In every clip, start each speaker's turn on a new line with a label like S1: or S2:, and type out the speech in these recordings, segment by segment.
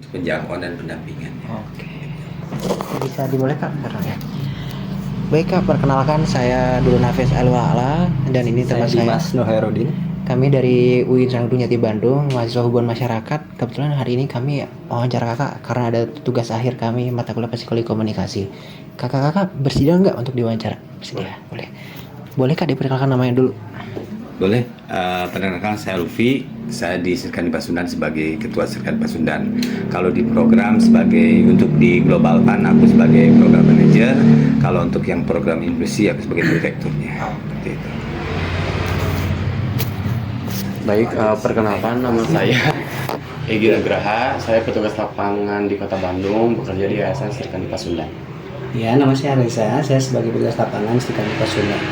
S1: penjangkauan dan pendampingannya.
S2: Oke. Bisa dimulai Kak sekarang ya. Baik Kak, perkenalkan saya dulu Nafis Alwala dan ini teman saya
S3: Dimas Nuhairuddin.
S2: Kami dari UIN Sarjana Jati Bandung, mahasiswa hubungan masyarakat. Kebetulan hari ini kami wawancara kakak karena ada tugas akhir kami mata kuliah psikologi komunikasi. Kakak-kakak bersedia nggak untuk diwawancara? Bersedia, boleh. Boleh Kak diperkenalkan namanya dulu.
S1: Boleh, perkenalkan saya Luffy, saya di Serkandi Pasundan sebagai Ketua Serkandi Pasundan. Kalau di program sebagai untuk di Global Fund aku sebagai Program Manager, kalau untuk yang program inklusi aku sebagai Direkturnya. Seperti itu.
S3: Baik, perkenalkan nama saya Egy Nugraha. Saya petugas lapangan di Kota Bandung, bekerja di Yayasan Serikandi Pasundan.
S4: Ya, nama saya Reza, saya sebagai petugas lapangan Serikandi Pasundan.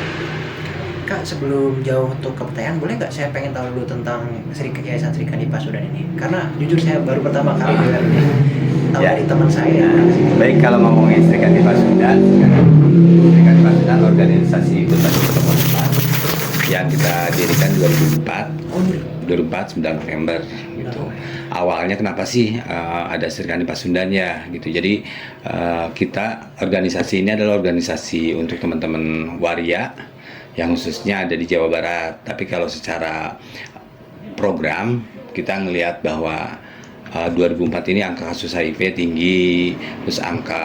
S2: Kak, sebelum jauh untuk ke pertanyaan, boleh nggak saya pengen tahu dulu tentang Yayasan Serikandi Pasundan ini? Karena jujur saya baru pertama kali dengar ini. Tahu dari teman saya.
S1: Baik, kalau ngomongin Serikandi Pasundan, Serikandi Pasundan organisasi bersatu komunitas yang kita dirikan 2004 9 November gitu. Awalnya kenapa sih ada Serikandi Pasundan ya gitu. Jadi kita organisasi ini adalah organisasi untuk teman-teman waria yang khususnya ada di Jawa Barat. Tapi kalau secara program kita ngelihat bahwa 2004 ini angka kasus HIV tinggi, terus angka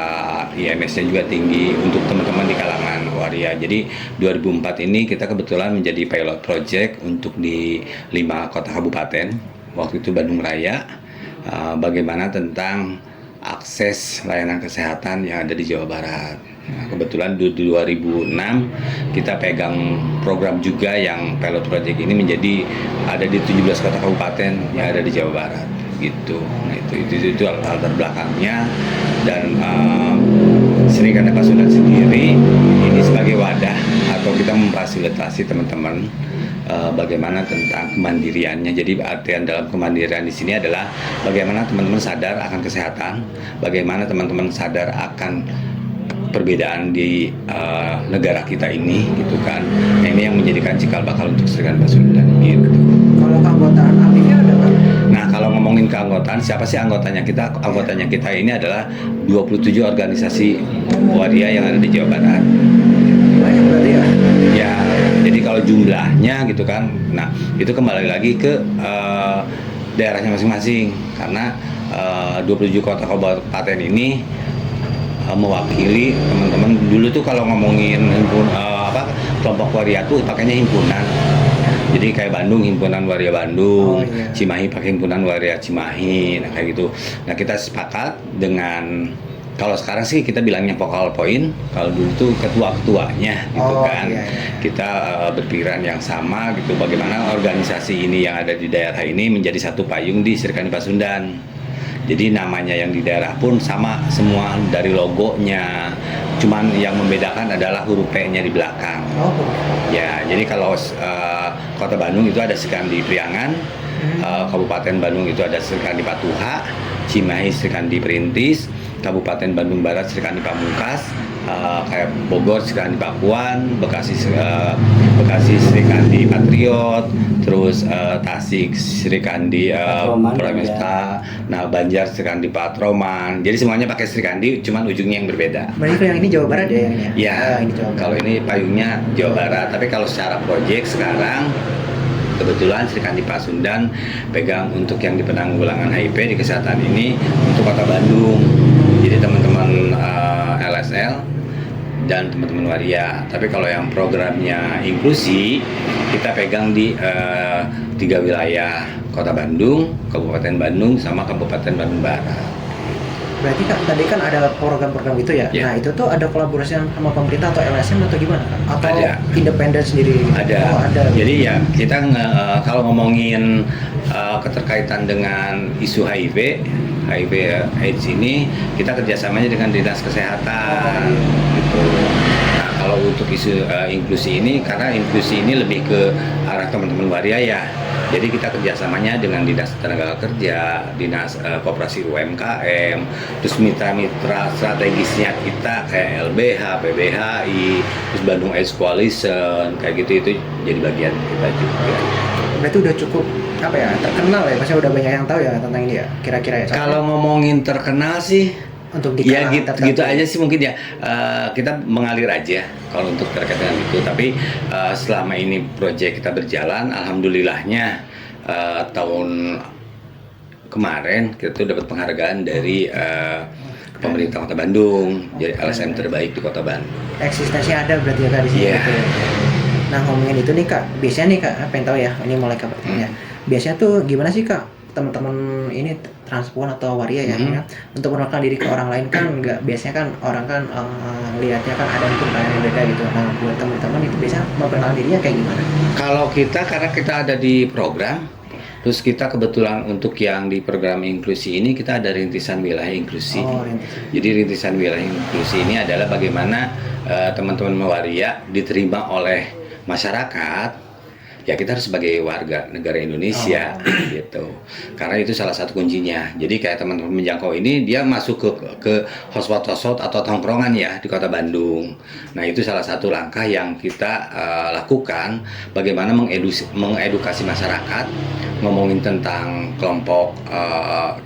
S1: IMS-nya juga tinggi untuk teman-teman di kalangan waria. Jadi 2004 ini kita kebetulan menjadi pilot project untuk di 5 kota kabupaten. Waktu itu Bandung Raya, bagaimana tentang akses layanan kesehatan yang ada di Jawa Barat. Nah, kebetulan di 2006 kita pegang program juga yang pilot project ini menjadi ada di 17 kota kabupaten yang ada di Jawa Barat gitu. Nah itu latar belakangnya. Dan Serikandi Pasundan sendiri ini sebagai wadah atau kita memfasilitasi teman-teman bagaimana tentang kemandiriannya. Jadi artian dalam kemandirian di sini adalah bagaimana teman-teman sadar akan kesehatan, bagaimana teman-teman sadar akan perbedaan di negara kita ini gitu kan. Nah, ini yang menjadikan cikal bakal untuk Serikandi Pasundan gitu.
S2: Kalau keanggotaan aktifnya ada nggak?
S1: Nah, kalau ngomongin keanggotaan, siapa sih anggotanya kita? Anggotanya kita ini adalah 27 organisasi waria yang ada di Jawa Barat.
S2: Banyak berarti ya?
S1: Ya, jadi kalau jumlahnya gitu kan, nah itu kembali lagi ke daerahnya masing-masing. Karena 27 kota kabupaten ini mewakili teman-teman. Dulu tuh kalau ngomongin kelompok waria tuh pakainya himpunan. Jadi kayak Bandung, himpunan waria Bandung, Cimahi pakai himpunan waria Cimahi, nah kayak gitu. Nah kita sepakat dengan, kalau sekarang sih kita bilangnya focal point, kalau dulu tuh ketua-ketuanya gitu kan. Kita berpikiran yang sama gitu, bagaimana organisasi ini yang ada di daerah ini menjadi satu payung di Serikandi Pasundan. Jadi namanya yang di daerah pun sama semua dari logonya, cuman yang membedakan adalah huruf P-nya di belakang. Ya, jadi kalau Kota Bandung itu ada Serikandi Priangan, Kabupaten Bandung itu ada Serikandi Patuha, Cimahi Serikandi Perintis, Kabupaten Bandung Barat Serikandi Pamungkas, kayak Bogor Serikandi Pakuan, Bekasi Serikandi Patriot, terus Tasik Serikandi Pramesta, nah Banjar Serikandi Patroman. Jadi semuanya pakai Serikandi, cuman ujungnya yang berbeda.
S2: Berarti yang ini Jawa Barat ya yang ini?
S1: Ya,
S2: ini Jawa Barat.
S1: kalau ini payungnya Jawa Barat. Tapi kalau secara proyek sekarang kebetulan Serikandi Pasundan pegang untuk yang di penanggulangan HIV di kesehatan ini untuk Kota Bandung. Jadi teman-teman LSL dan teman-teman waria. Tapi kalau yang programnya inklusi kita pegang di 3 wilayah, Kota Bandung, Kabupaten Bandung, sama Kabupaten Bandung Barat.
S2: Berarti Kak, tadi kan ada program-program itu ya?
S1: Ya.
S2: Nah itu tuh ada kolaborasi sama pemerintah atau LSM atau gimana Kak? Atau
S1: Ada.
S2: independen sendiri?
S1: Ada.
S2: Oh, ada.
S1: Jadi ya kita kalau ngomongin keterkaitan dengan isu HIV AIDS ini, kita kerjasamanya dengan Dinas Kesehatan gitu. Nah kalau untuk isu inklusi ini, karena inklusi ini lebih ke arah teman-teman waria ya. Jadi kita kerjasamanya dengan Dinas Tenaga Kerja, Dinas Koperasi UMKM, terus mitra-mitra strategisnya kita kayak LBH, PBHI, terus Bandung AIDS Coalition, kayak gitu, itu jadi bagian kita juga.
S2: Berarti udah cukup apa ya, terkenal ya, pasti udah banyak yang tahu ya tentang ini ya, kira-kira ya.
S1: Kalau ngomongin terkenal sih,
S2: Untuk di
S1: ya
S2: kalangan
S1: gitu,
S2: tertentu.
S1: gitu aja sih mungkin ya. Kita mengalir aja kalau untuk terkait dengan itu. Tapi selama ini proyek kita berjalan, alhamdulillahnya tahun kemarin kita tuh dapat penghargaan dari pemerintah Kota Bandung, jadi LSM terbaik di Kota Bandung.
S2: Eksistensinya ada berarti ya Kak di sini.
S1: Iya.
S2: gitu ya. Nah ngomongin itu nih Kak, biasanya nih Kak, pengen tahu ya, ini mulai Kak bertanya. Biasanya tuh gimana sih Kak teman-teman ini transpuan atau waria ya, ya, untuk mengenalkan diri ke orang lain kan nggak, biasanya kan orang kan lihatnya kan ada mungkin yang beda gitu. Nah buat teman-teman itu biasanya memperkenalkan dirinya kayak gimana?
S1: Kalau kita, karena kita ada di program, terus kita kebetulan untuk yang di program inklusi ini kita ada rintisan wilayah inklusi.
S2: Oh, rintisan.
S1: Jadi rintisan wilayah inklusi ini adalah bagaimana teman-teman waria diterima oleh masyarakat. Ya kita harus sebagai warga negara Indonesia gitu. Karena itu salah satu kuncinya. Jadi kayak teman-teman menjangkau ini dia masuk ke hotspot atau tongkrongan ya di Kota Bandung. Nah, itu salah satu langkah yang kita lakukan, bagaimana mengedukasi masyarakat, ngomongin tentang kelompok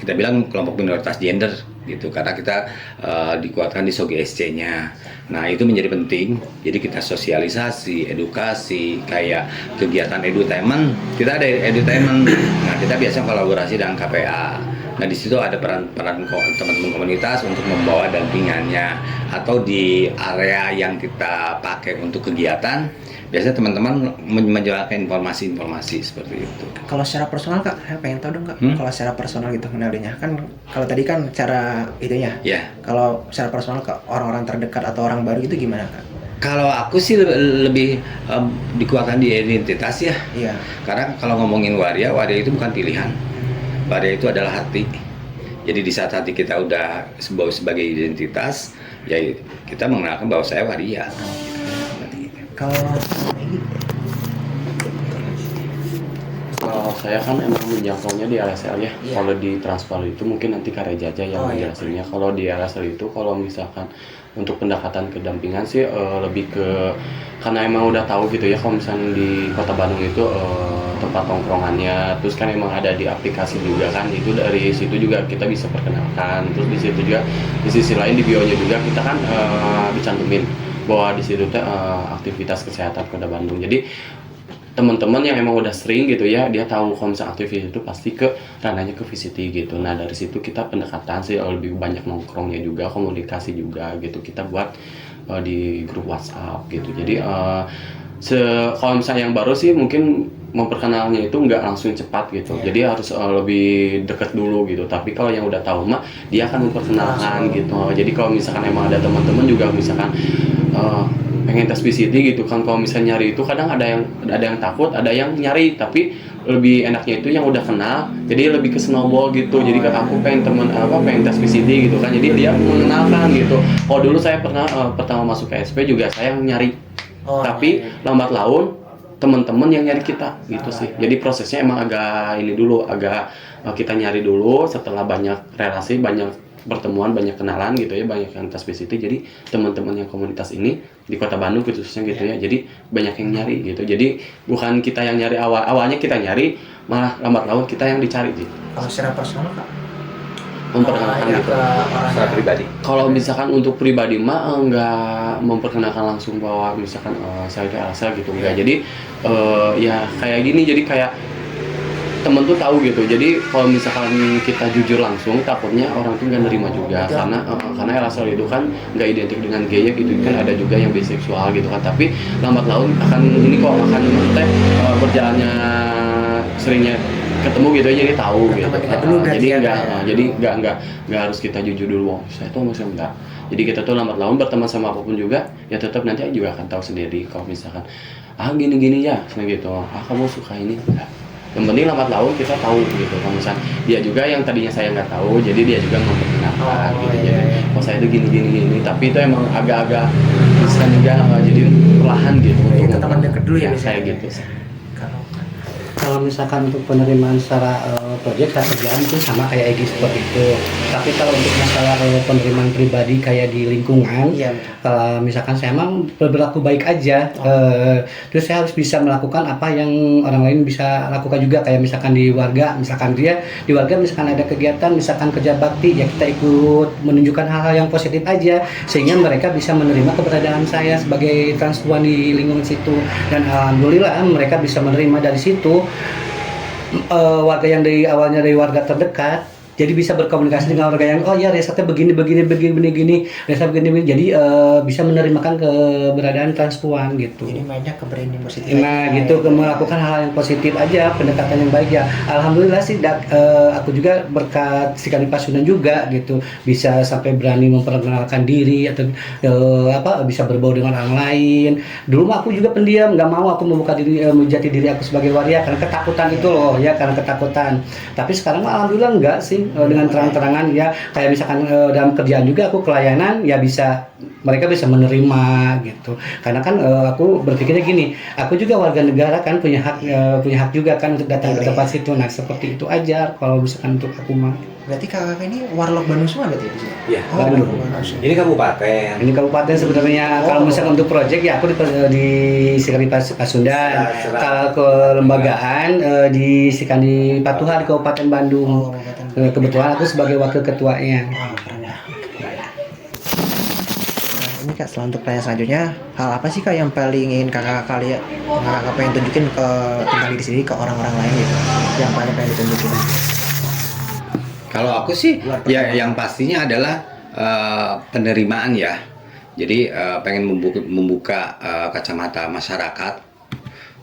S1: kita bilang kelompok minoritas gender gitu, karena kita dikuatkan di SOGSC-nya. Nah, itu menjadi penting. Jadi kita sosialisasi, edukasi, kayak kegiatan edutainment. Kita ada edutainment. Nah, kita biasanya kolaborasi dengan KPA. Nah, di situ ada peran teman-teman komunitas untuk membawa dampingannya, atau di area yang kita pakai untuk kegiatan. Biasanya teman-teman menjelaskan informasi-informasi seperti itu.
S2: Kalau secara personal Kak, saya pengen tahu dong Kak, kalau secara personal gitu kenalinya. Kan kalau tadi kan cara itunya.
S1: Ya.
S2: Kalau secara personal ke orang-orang terdekat atau orang baru itu gimana Kak?
S1: Kalau aku sih lebih dikuatkan di identitas ya.
S2: Iya.
S1: Karena kalau ngomongin waria itu bukan pilihan. Waria itu adalah hati. Jadi di saat hati kita udah sebagai identitas, ya kita mengenalkan bahwa saya waria.
S2: Kalau ini
S3: Kalau saya kan emang menjangkaunya di LSL ya.
S2: Iya.
S3: Kalau di transfer itu mungkin nanti Kak Reja aja yang
S2: Oh, iya.
S3: menjelasinnya. Kalau di LSL itu kalau misalkan untuk pendekatan kedampingan sih lebih ke, karena emang udah tahu gitu ya kalau misalnya di Kota Bandung itu tempat tongkrongannya, terus kan emang ada di aplikasi juga kan, itu dari situ juga kita bisa perkenalkan. Terus di situ juga di sisi lain di bio-nya juga kita kan dicantumin bahwa di situ teh aktivitas kesehatan Kota Bandung. Jadi teman-teman yang emang udah sering gitu ya, dia tahu kalau misalnya aktivitas itu pasti ke ranahnya ke VCT gitu. Nah dari situ kita pendekatan sih lebih banyak nongkrongnya juga, komunikasi juga gitu. Kita buat di grup WhatsApp gitu. Jadi kalau misalnya yang baru sih mungkin memperkenalnya itu nggak langsung cepat gitu. Jadi harus lebih deket dulu gitu. Tapi kalau yang udah tahu mah dia akan memperkenalkan gitu. Jadi kalau misalkan emang ada teman-teman juga misalkan pengen tes PCT gitu kan, kalau misalnya nyari itu kadang ada yang takut, ada yang nyari, tapi lebih enaknya itu yang udah kenal, jadi lebih ke snowball gitu. Jadi kan aku pengen pengen tes PCT gitu kan, jadi dia mengenalkan gitu. Oh dulu saya pernah pertama masuk ke SP juga saya yang nyari, tapi lambat laun teman-teman yang nyari kita gitu sih. Jadi prosesnya emang agak ini dulu, agak kita nyari dulu, setelah banyak relasi, banyak pertemuan, banyak kenalan gitu ya, banyak yang tes PCT. Jadi teman-teman yang komunitas ini di Kota Bandung khususnya gitu ya, jadi banyak yang nyari gitu. Jadi bukan kita yang nyari awalnya kita nyari, malah lambat laun kita yang dicari gitu.
S2: kalau secara personal Kak,
S3: Memperkenalkan gitu.
S1: Secara pribadi.
S3: Kalau misalkan untuk pribadi mah nggak memperkenalkan langsung bahwa misalkan saya itu Elsa gitu, enggak. Jadi ya kayak gini, jadi kayak temen tuh tahu gitu. Jadi kalau misalkan kita jujur langsung, takutnya orang tuh nggak nerima juga, karena LSL itu kan nggak identik dengan gay gitu kan, ada juga yang biseksual gitu kan. Tapi lambat laun akan berjalannya seringnya ketemu gitu, jadi tahu gitu. Jadi nggak harus kita jujur dulu, saya tuh masih enggak. Jadi kita tuh lambat laun berteman sama apapun juga, ya tetap nanti juga akan tahu sendiri kalau misalkan gini-gini ya, gitu. Kamu suka ini enggak? Yang penting lambat laun kita tahu gitu. Kalau misalnya dia juga yang tadinya saya nggak tahu, jadi dia juga memperkenalkan gitu. Jadi saya itu gini, tapi itu emang agak-agak bisa juga jadi perlahan gitu.
S2: itu teman dekat dulu ya
S3: saya
S2: biasanya.
S3: gitu.
S4: Kalau misalkan untuk penerimaan secara proyek saat kerjaan itu sama kayak Egi seperti itu. Tapi kalau untuk masalah penerimaan pribadi kayak di lingkungan,
S2: Iya.
S4: kalau misalkan saya emang berlaku baik aja, terus saya harus bisa melakukan apa yang orang lain bisa lakukan juga, kayak misalkan di warga, misalkan dia di warga misalkan ada kegiatan, misalkan kerja bakti, ya kita ikut menunjukkan hal-hal yang positif aja, sehingga mereka bisa menerima keberadaan saya sebagai transpuan di lingkungan situ. Dan alhamdulillah mereka bisa menerima dari situ. Warga yang dari awalnya dari warga terdekat jadi bisa berkomunikasi dengan warga yang oh ya Resa begini Resa begini, jadi bisa menerimakan keberadaan transpuan gitu.
S2: Jadi banyak ke branding positif.
S4: Nah gitu, melakukan hal yang positif aja, pendekatan yang baik ya. Alhamdulillah sih aku juga berkat si Kanipas Sunan juga gitu, bisa sampai berani memperkenalkan diri atau bisa berbau dengan orang lain. Dulu mah aku juga pendiam, nggak mau aku membuka diri, menjati diri aku sebagai waria karena ketakutan itu loh ya, karena ketakutan. Tapi sekarang mah alhamdulillah enggak sih, dengan terang-terangan ya, kayak misalkan dalam kerjaan juga aku kelayanan ya bisa, mereka bisa menerima gitu. Karena kan aku berpikirnya gini, aku juga warga negara kan, punya hak juga kan untuk datang ke tempat situ. Nah seperti itu aja kalau misalkan untuk aku mah.
S2: Berarti kakak ini warlock Bandung semua berarti di sini?
S1: Iya,
S2: Bandung.
S1: Ini kabupaten.
S4: Ini kabupaten sebenarnya. Kalau misalkan untuk proyek ya aku di Sikani Pasundan. Kalau kelembagaan di Sikani Patuha di Kabupaten Bandung. Kebetulan aku sebagai wakil ketuanya.
S2: Keren ya. Nah, ini Kak, untuk pertanyaan selanjutnya, hal apa sih Kak yang paling ingin kakak lihat, kakak pengen tunjukin ke tentang diri sendiri ke orang-orang lain gitu, yang paling pengen ditunjukin?
S1: Kalau aku sih ya yang pastinya adalah penerimaan ya. Jadi pengen membuka kacamata masyarakat,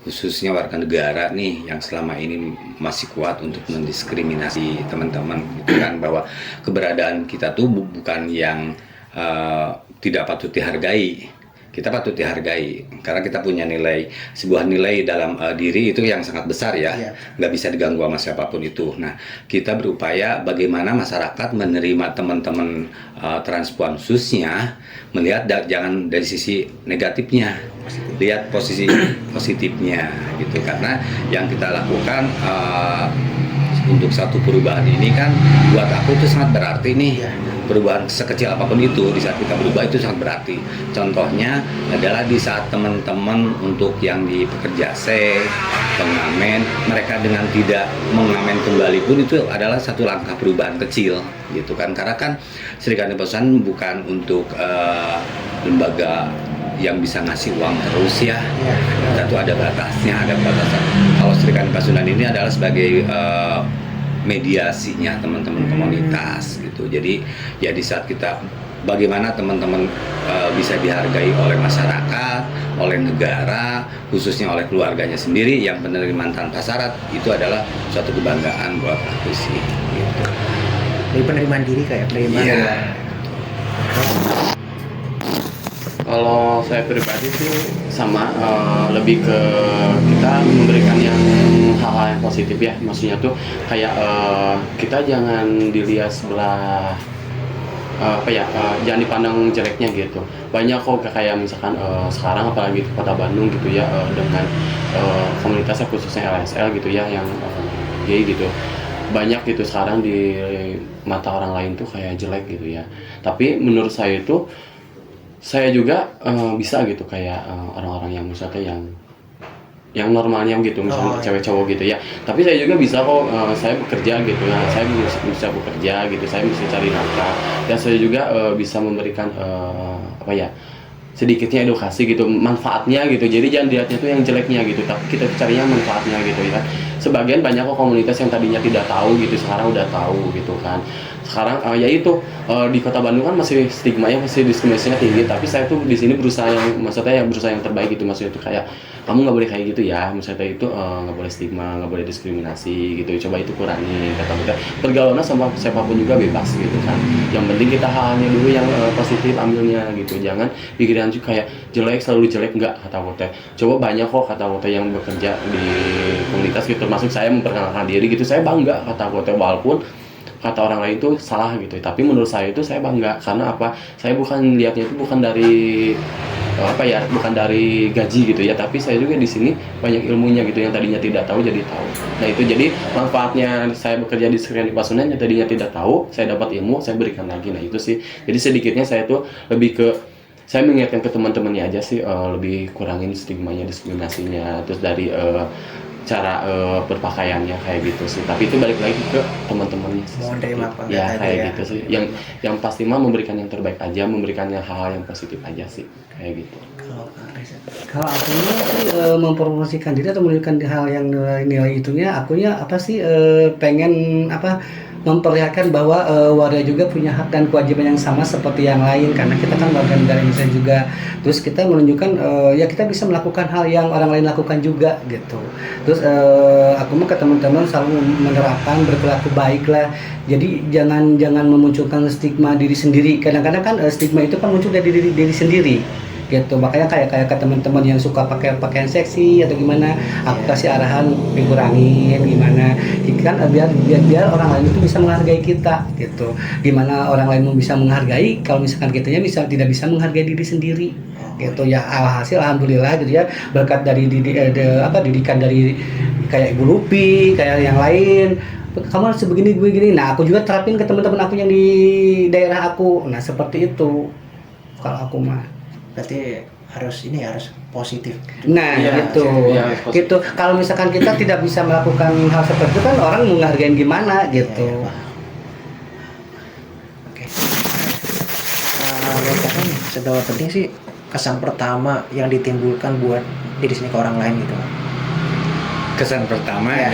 S1: khususnya warga negara nih yang selama ini masih kuat untuk mendiskriminasi teman-teman gitu kan, bahwa keberadaan kita tuh bukan yang tidak patut dihargai. Kita patut dihargai karena kita punya sebuah nilai dalam diri itu yang sangat besar ya, nggak bisa diganggu sama siapapun itu. Nah, kita berupaya bagaimana masyarakat menerima teman-teman transpuan khususnya, melihat jangan dari sisi negatifnya, lihat posisi positifnya gitu. Karena yang kita lakukan untuk satu perubahan ini kan buat aku itu sangat berarti nih. Perubahan sekecil apapun itu, di saat kita berubah itu sangat berarti. Contohnya adalah di saat teman-teman untuk yang di pekerja pengamen, mereka dengan tidak mengamen kembali pun itu adalah satu langkah perubahan kecil gitu kan. Karena kan Sri Kandi Pasundan bukan untuk lembaga yang bisa ngasih uang terus ya. Kita tuh ada batasnya, ada batasan. Kalau Sri Kandi Pasundan ini adalah sebagai mediasinya teman-teman komunitas gitu. Jadi ya di saat kita bagaimana teman-teman bisa dihargai oleh masyarakat, oleh negara, khususnya oleh keluarganya sendiri yang penerimaan tanpa syarat, itu adalah suatu kebanggaan buat aku sih gitu.
S2: Dari penerimaan diri kayak penerimaan dari orang.
S3: Kalau saya pribadi sih sama, lebih ke kita memberikan yang hal-hal yang positif ya, maksudnya tuh kayak kita jangan dilihat sebelah jangan dipandang jeleknya gitu. Banyak kok kayak misalkan sekarang apalagi di Kota Bandung gitu ya, dengan komunitasnya khususnya LSL gitu ya yang gay gitu. Banyak gitu sekarang di mata orang lain tuh kayak jelek gitu ya. Tapi menurut saya itu saya juga bisa gitu kayak orang-orang yang misalnya yang normalnya gitu, misalnya cewek cowok gitu ya. Tapi saya juga bisa kok, saya bekerja gitu ya, saya bisa bekerja gitu, saya bisa cari nafkah, dan saya juga bisa memberikan sedikitnya edukasi gitu, manfaatnya gitu. Jadi jangan dilihatnya tuh yang jeleknya gitu, tapi kita carinya manfaatnya gitu ya. Sebagian banyak kok komunitas yang tadinya tidak tahu gitu, sekarang udah tahu gitu kan. Sekarang di Kota Bandung kan masih stigmanya, masih diskriminasinya tinggi, tapi saya tuh di sini berusaha yang terbaik gitu, maksudnya tuh kayak kamu nggak boleh kayak gitu ya, misalnya itu nggak boleh stigma, nggak boleh diskriminasi gitu, coba itu kurangi, kata kita pergaulan sama siapapun juga bebas gitu kan. Yang penting kita halnya dulu yang positif ambilnya gitu, jangan pikiran juga kayak jelek selalu jelek, nggak, kata Wote. Coba banyak kok kata Wote yang bekerja di komunitas gitu, termasuk saya memperkenalkan diri gitu, saya bangga kata Wote, walaupun kata orang lain itu salah gitu, tapi menurut saya itu saya bangga karena apa? Saya bukan lihatnya itu bukan dari bukan dari gaji gitu ya, tapi saya juga di sini banyak ilmunya gitu yang tadinya tidak tahu jadi tahu. Nah itu jadi manfaatnya saya bekerja di Sri Kandi Pasundan yang tadinya tidak tahu, saya dapat ilmu, saya berikan lagi. Nah itu sih, jadi sedikitnya saya tuh lebih ke saya mengingatkan ke teman-temannya aja sih, lebih kurangin stigmanya, diskriminasinya, terus dari cara berpakaiannya kayak gitu sih. Tapi itu balik lagi ke teman-temannya sih.
S2: Mau nerima apa
S3: Ya
S2: enggak tadi
S3: kayak
S2: ya.
S3: gitu sih. Yang pasti mah memberikan yang terbaik aja, memberikan hal-hal yang positif aja sih kayak gitu.
S2: Kalau Kak Reza.
S4: Kalau akunya sih mempromosikan diri atau menunjukkan hal yang nilai-nilai itunya, akunya apa sih pengen apa memperlihatkan bahwa warga juga punya hak dan kewajiban yang sama seperti yang lain, karena kita kan warga negara Indonesia juga. Terus kita menunjukkan ya kita bisa melakukan hal yang orang lain lakukan juga gitu. Terus aku mah ke teman-teman selalu menerapkan berperilaku baik lah. Jadi jangan memunculkan stigma diri sendiri. Kadang-kadang kan stigma itu kan muncul dari diri sendiri gitu. Makanya kayak ke teman-teman yang suka pakai pakaian seksi atau gimana, aku kasih arahan dikurangin gimana kan, biar orang lain itu bisa menghargai kita gitu. Gimana orang lain mau bisa menghargai kalau misalkan kitanya tidak bisa menghargai diri sendiri gitu ya. Alhasil alhamdulillah gitu ya, berkat dari didikan dari kayak Ibu Lupi, kayak yang lain, kamu harus begini. Nah aku juga terapin ke teman-teman aku yang di daerah aku. Nah seperti itu kalau aku mah.
S2: Berarti harus positif.
S4: Nah
S3: Iya,
S4: gitu,
S3: iya, positif.
S4: gitu. Kalau misalkan kita tidak bisa melakukan hal seperti itu kan orang mau ngehargain gimana gitu.
S2: Iya, paham. Oke. Menurut Kakak nih, seberapa penting sih kesan pertama yang ditimbulkan buat diri sendiri ke orang lain gitu?
S1: Kesan pertama
S2: Ya.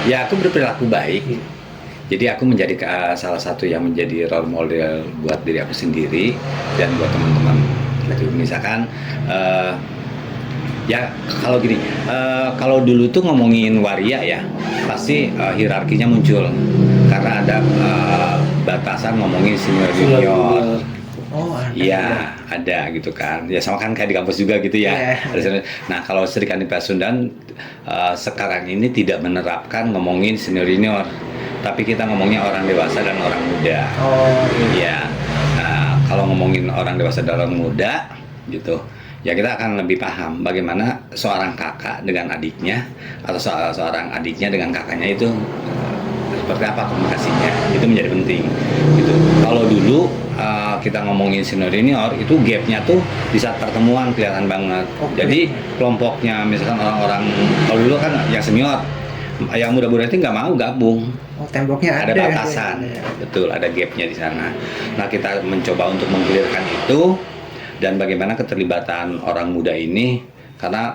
S1: ya aku berperilaku baik. Jadi aku menjadi salah satu yang menjadi role model buat diri aku sendiri dan buat teman-teman. Gitu. Misalkan ya kalau gini, kalau dulu tuh ngomongin waria ya pasti hierarkinya muncul karena ada batasan ngomongin senior junior.
S2: Oh, ada.
S1: Iya, ada gitu kan. Ya sama kan kayak di kampus juga gitu ya.
S2: Iya.
S1: Nah, kalau Sri Kandi Pasundan sekarang ini tidak menerapkan ngomongin senior junior, tapi kita ngomongnya orang dewasa dan orang muda.
S2: Oh,
S1: Iya. Nah, kalau ngomongin orang dewasa dan orang muda gitu, ya kita akan lebih paham bagaimana seorang kakak dengan adiknya atau seorang adiknya dengan kakaknya itu seperti apa komunikasinya. Itu menjadi penting gitu. Kalau dulu kita ngomongin senior junior itu gapnya tuh di saat pertemuan kelihatan banget. Jadi kelompoknya misalkan orang-orang kalau dulu kan yang senior, yang muda-muda itu nggak mau gabung.
S2: Oh, temboknya
S1: Ada
S2: ada.
S1: batasan, betul, ada gapnya di sana. Nah kita mencoba untuk mengklirkan itu dan bagaimana keterlibatan orang muda ini, karena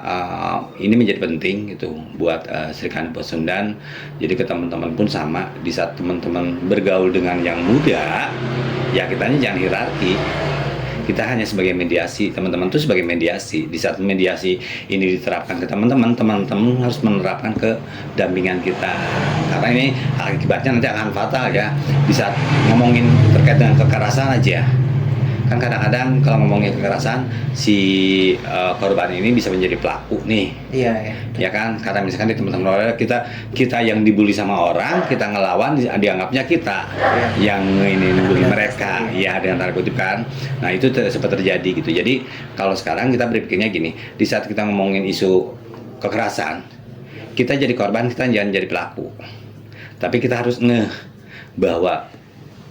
S1: ini menjadi penting gitu buat Sri Kandi Pasundan. Jadi ke teman-teman pun sama, di saat teman-teman bergaul dengan yang muda, ya kitanya jangan hierarki. Kita hanya sebagai mediasi, teman-teman itu sebagai mediasi. Di saat mediasi ini diterapkan ke teman-teman, teman-teman harus menerapkan ke dampingan kita. Karena ini akibatnya nanti akan fatal ya. Di saat ngomongin terkait dengan kekerasan aja, kan kadang-kadang kalau ngomongin kekerasan si korban ini bisa menjadi pelaku nih.
S2: Iya, ya.
S1: Ya kan, karena misalkan di teman-teman olahraga kita yang dibully sama orang, kita ngelawan dianggapnya kita yang ini ngebully mereka, ya dengan tanda kutip kan. Nah itu sempat terjadi gitu. Jadi kalau sekarang kita berpikirnya gini, di saat kita ngomongin isu kekerasan, kita jadi korban, kita jangan jadi pelaku. Tapi kita harus bahwa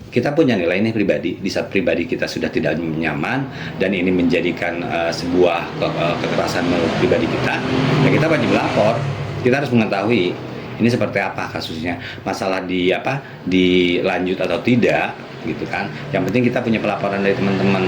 S1: kita punya nilai ini pribadi. Di saat pribadi kita sudah tidak nyaman dan ini menjadikan sebuah kekerasan menurut pribadi kita, ya kita wajib lapor. Kita harus mengetahui ini seperti apa kasusnya, masalah dilanjut atau tidak gitu kan. Yang penting kita punya pelaporan dari teman-teman,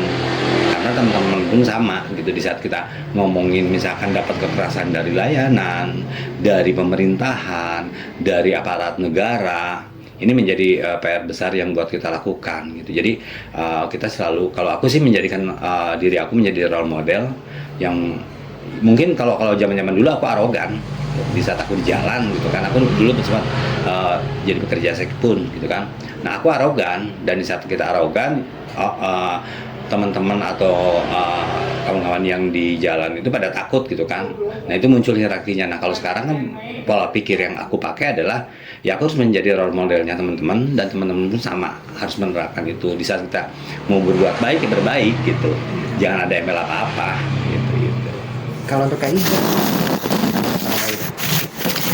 S1: karena teman-teman pun sama gitu. Di saat kita ngomongin misalkan dapat kekerasan dari layanan, dari pemerintahan, dari aparat negara, ini menjadi PR besar yang buat kita lakukan gitu. Jadi kita selalu, kalau aku sih menjadikan diri aku menjadi role model yang mungkin kalau zaman-zaman dulu aku arogan di saat aku di jalan gitu kan. Aku dulu sempat jadi pekerja sekpun gitu kan. Nah aku arogan, dan di saat kita arogan teman-teman atau kawan-kawan yang di jalan itu pada takut gitu kan. Nah itu muncul hierarkinya. Nah kalau sekarang kan pola pikir yang aku pakai adalah ya aku harus menjadi role modelnya teman-teman, dan teman-teman pun sama harus menerapkan itu. Di saat kita mau berbuat baik ya berbaik gitu, jangan ada embel apa-apa.
S2: Kalau untuk KI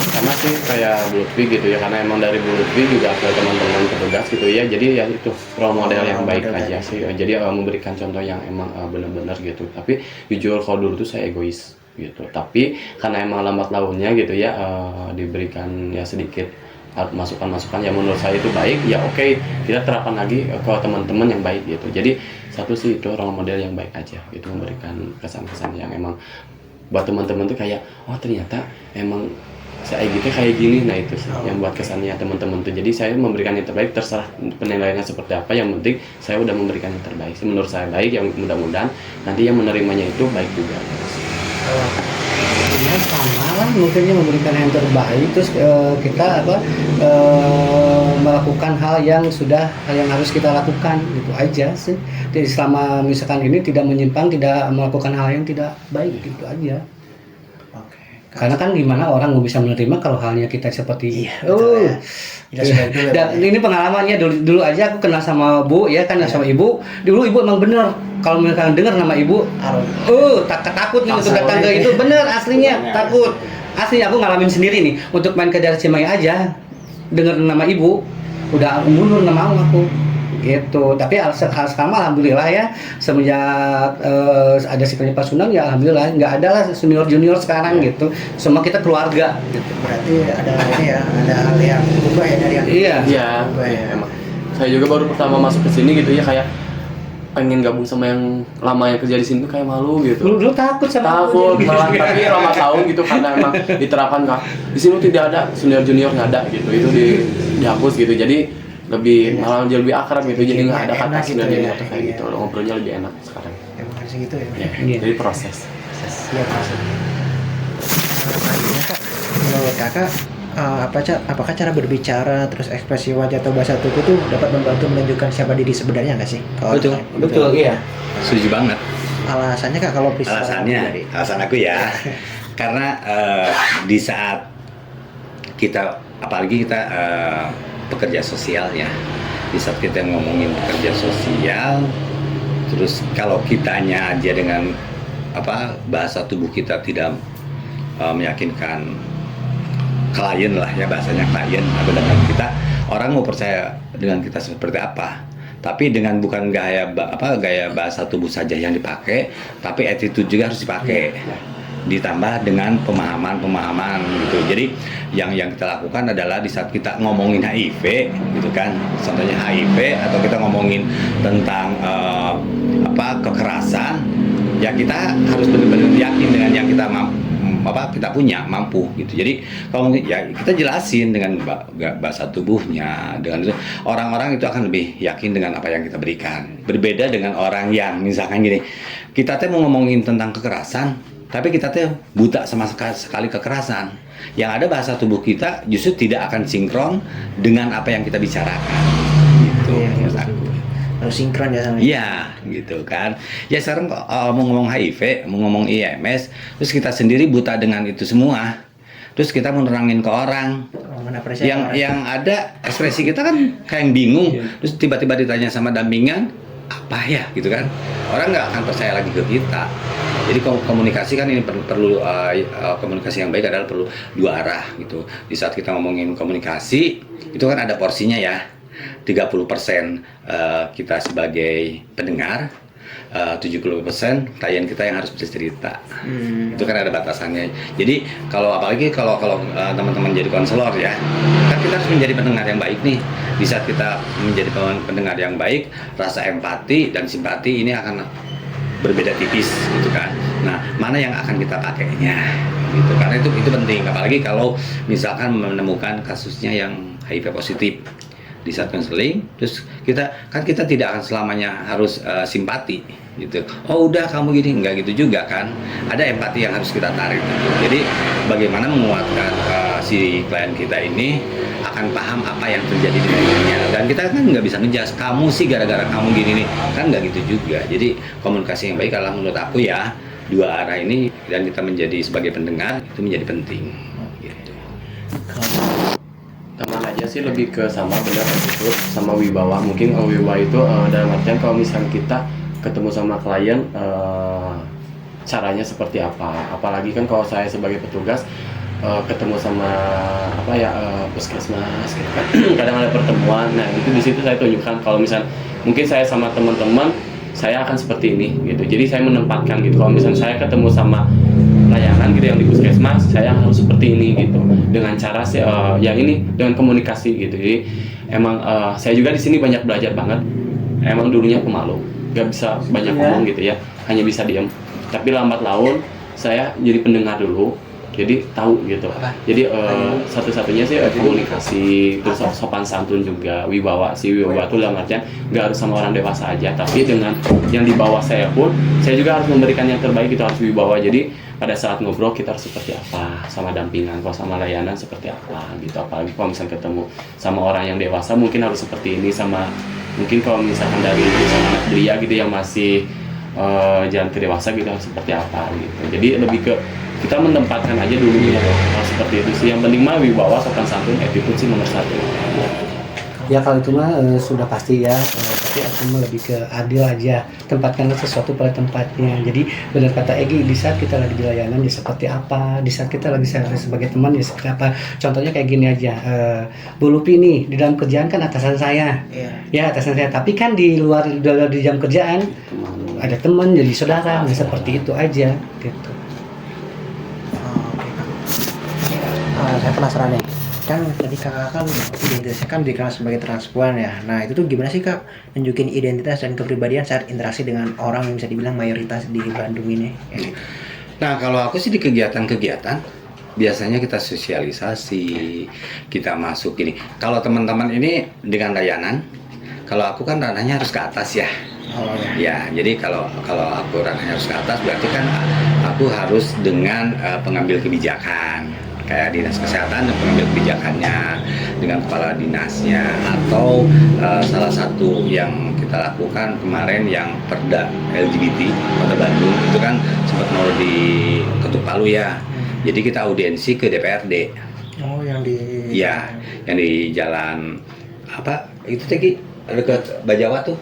S3: Sama sih kayak Bu Lutfi gitu ya, karena emang dari Bu Lutfi juga ke teman-teman petugas gitu ya, jadi ya itu role model yang baik
S2: Model
S3: aja sih. Jadi memberikan contoh yang emang benar-benar gitu. Tapi jujur kalau dulu tuh saya egois gitu, tapi karena emang lambat launnya gitu ya, diberikan ya sedikit masukan-masukan yang menurut saya itu baik, ya oke, kita terapkan lagi ke teman-teman yang baik gitu. Jadi satu sih itu role model yang baik aja, itu memberikan kesan-kesan yang emang buat teman-teman tuh kayak, oh ternyata emang saya gitu kayak gini. Nah itu sih yang buat kesannya teman-teman tuh. Jadi saya memberikan yang terbaik, terserah penilaiannya seperti apa, yang penting saya udah memberikan yang terbaik. Menurut saya baik, yang mudah-mudahan nanti yang menerimanya itu baik juga.
S4: Ya sama lah, mungkinnya memberikan yang terbaik, terus kita melakukan hal yang harus kita lakukan, gitu aja sih. Jadi selama misalkan ini tidak menyimpang, tidak melakukan hal yang tidak baik, gitu aja. Karena kan gimana orang mau bisa menerima kalau halnya kita seperti
S2: betul ya. Jelas baik dulu ya,
S4: Dan
S2: Pak, ya.
S4: ini pengalamannya dulu aja aku kenal sama Bu ya kan, sama Ibu. Dulu Ibu emang bener kalau misalkan dengar nama Ibu, takut nih untuk datang ke itu, bener aslinya takut. Aslinya aku ngalamin sendiri nih, untuk main ke daerah Cimahi aja dengar nama Ibu udah mundur, nggak mau aku gitu. Tapi sekarang alhamdulillah ya, semenjak ada sikapnya Pak Sunang ya alhamdulillah nggak ada lah senior junior sekarang gitu, semua kita keluarga gitu.
S2: Berarti ada ini ya, ada hal yang berubah ya dari yang
S4: Iya.
S3: Iya,
S2: berubah ya.
S3: emang saya juga baru pertama masuk ke sini gitu ya, kayak pengen gabung sama yang lama yang kerja di sini tuh kayak malu gitu.
S4: Dulu takut sama
S3: Takut
S4: aku.
S3: malah, tapi lama tahun gitu karena emang diterapkan kak di sini tidak ada senior junior, nggak ada gitu, itu dihapus gitu. Jadi lebih malah jadi lebih akrab gitu, jadi nggak ada kata
S2: Enak
S3: senior
S2: gitu
S3: junior
S2: ya.
S3: tuh kayak gitu, ngobrolnya lebih enak sekarang.
S2: Emang harus gitu ya.
S3: Ya,
S4: Iya.
S3: jadi proses.
S2: Siap masuk. Selanjutnya Kak, menurut Kakak apakah cara berbicara terus ekspresi wajah atau bahasa tubuh tuh dapat membantu menunjukkan siapa diri sebenarnya nggak sih? Kalau
S4: Betul, iya.
S1: Setuju banget.
S2: Alasannya Kak kalau
S1: Alasan aku ya, karena di saat kita, apalagi kita pekerja sosial ya, di saat kita ngomongin pekerja sosial, terus kalau kitanya aja dengan bahasa tubuh kita tidak meyakinkan klien lah ya, bahasanya klien atau dengan kita, orang mau percaya dengan kita seperti apa. Tapi dengan bukan gaya bahasa tubuh saja yang dipakai, tapi attitude juga harus dipakai, ditambah dengan pemahaman gitu. Jadi yang kita lakukan adalah di saat kita ngomongin HIV gitu kan, contohnya HIV, atau kita ngomongin tentang kekerasan, ya kita harus benar-benar yakin dengan yang kita kita mampu gitu. Jadi kalau ya kita jelasin dengan bahasa tubuhnya, dengan itu orang-orang itu akan lebih yakin dengan apa yang kita berikan. Berbeda dengan orang yang misalkan gini, kita tuh mau ngomongin tentang kekerasan, tapi kita tuh buta sama sekali kekerasan. Yang ada bahasa tubuh kita justru tidak akan sinkron dengan apa yang kita bicarakan. Gitu menurut aku.
S2: harus sinkron ya sama.
S1: Iya, gitu kan. Ya sekarang mau ngomong HIV, mau ngomong IMS, terus kita sendiri buta dengan itu semua. Terus kita menerangin ke orang. Yang ada ekspresi kita kan kayak yang bingung. Terus tiba-tiba ditanya sama dampingan, apa ya gitu kan. Orang nggak akan percaya lagi ke kita. Jadi komunikasi kan ini perlu komunikasi yang baik adalah perlu dua arah gitu. Di saat kita ngomongin komunikasi, itu kan ada porsinya ya. 30% kita sebagai pendengar, 70% klien kita yang harus bercerita. Itu kan ada batasannya. Jadi apalagi kalau teman-teman jadi konselor ya, kan kita harus menjadi pendengar yang baik nih. Di saat kita menjadi pendengar yang baik, rasa empati dan simpati ini akan berbeda tipis gitu kan. Nah, mana yang akan kita pakainya gitu. Karena itu penting, apalagi kalau misalkan menemukan kasusnya yang HIV positif. Di saat konseling, terus kita tidak akan selamanya harus simpati gitu. Oh udah kamu gini, enggak gitu juga kan. Ada empati yang harus kita tarik gitu. Jadi bagaimana menguatkan si klien kita ini akan paham apa yang terjadi di dirinya. Dan kita kan nggak bisa ngejudge, kamu sih gara-gara kamu gini nih, kan nggak gitu juga. Jadi komunikasi yang baik adalah menurut aku ya, dua arah ini, dan kita menjadi sebagai pendengar itu menjadi penting gitu.
S3: Teman aja sih lebih ke sama benar itu sama wibawa. Mungkin wibawa itu dalam artian kalau misalnya kita ketemu sama klien caranya seperti apa. Apalagi kan kalau saya sebagai petugas ketemu sama puskesmas gitu kan kadang ada pertemuan. Nah itu di situ saya tunjukkan kalau misal mungkin saya sama teman-teman saya akan seperti ini gitu. Jadi saya menempatkan gitu, kalau misalnya saya ketemu sama layanan gitu yang di puskesmas, saya harus seperti ini gitu. Dengan cara yang ini dengan komunikasi gitu. Jadi emang saya juga di sini banyak belajar banget. Emang dulunya pemalu, gak bisa banyak ngomong gitu ya, hanya bisa diam. Tapi lambat laun saya jadi pendengar dulu. Jadi tahu gitu. Jadi satu-satunya sih komunikasi, terus sopan santun juga, wibawa tuh dalam artian nggak harus sama orang dewasa aja, tapi dengan yang di bawah saya pun saya juga harus memberikan yang terbaik, itu harus wibawa. Jadi pada saat ngobrol kita harus seperti apa sama dampingan, kalau sama layanan seperti apa gitu. Apalagi kalau misalnya ketemu sama orang yang dewasa mungkin harus seperti ini, sama mungkin kalau misalkan dari misalkan anak belia gitu yang masih jalan ke dewasa gitu harus seperti apa gitu. Jadi lebih ke kita menempatkan aja dulu gitu, seperti itu sih. Yang penting mah wibawa, sopan santun, attitude sih nomor 1.
S4: Ya kalau itu mah sudah pasti ya, tapi aku mah lebih ke adil aja, tempatkanlah sesuatu pada tempatnya. Jadi benar kata Egi, di saat kita lagi di layanan ya seperti apa, di saat kita lagi sebagai teman ya seperti apa. Contohnya kayak gini aja, Bu Lupi nih di dalam kerjaan kan atasan saya, ya atasan saya, tapi kan di luar di jam kerjaan ada teman jadi saudara, nah seperti itu aja gitu.
S2: Saya penasaran nih, kan tadi kakak kan identitasnya kan dikenal sebagai transpuan ya. Nah itu tuh gimana sih kak nunjukin identitas dan kepribadian saat interaksi dengan orang yang bisa dibilang mayoritas di Bandung ini?
S1: Nah, kalau aku sih di kegiatan-kegiatan biasanya kita sosialisasi, kita masuk ini. Kalau teman-teman ini dengan layanan, kalau aku kan ranahnya harus ke atas ya.
S2: Oh ya.
S1: Ya, jadi kalau aku ranahnya harus ke atas, berarti kan aku harus dengan pengambil kebijakan, kayak dinas kesehatan dan pengambil kebijakannya dengan kepala dinasnya, atau salah satu yang kita lakukan kemarin yang perda LGBT Kota Bandung itu kan sempat mau diketuk palu ya. Jadi kita audiensi ke DPRD.
S2: Oh yang di.
S1: Ya, yang di jalan apa itu tadi dekat Bajawa tuh.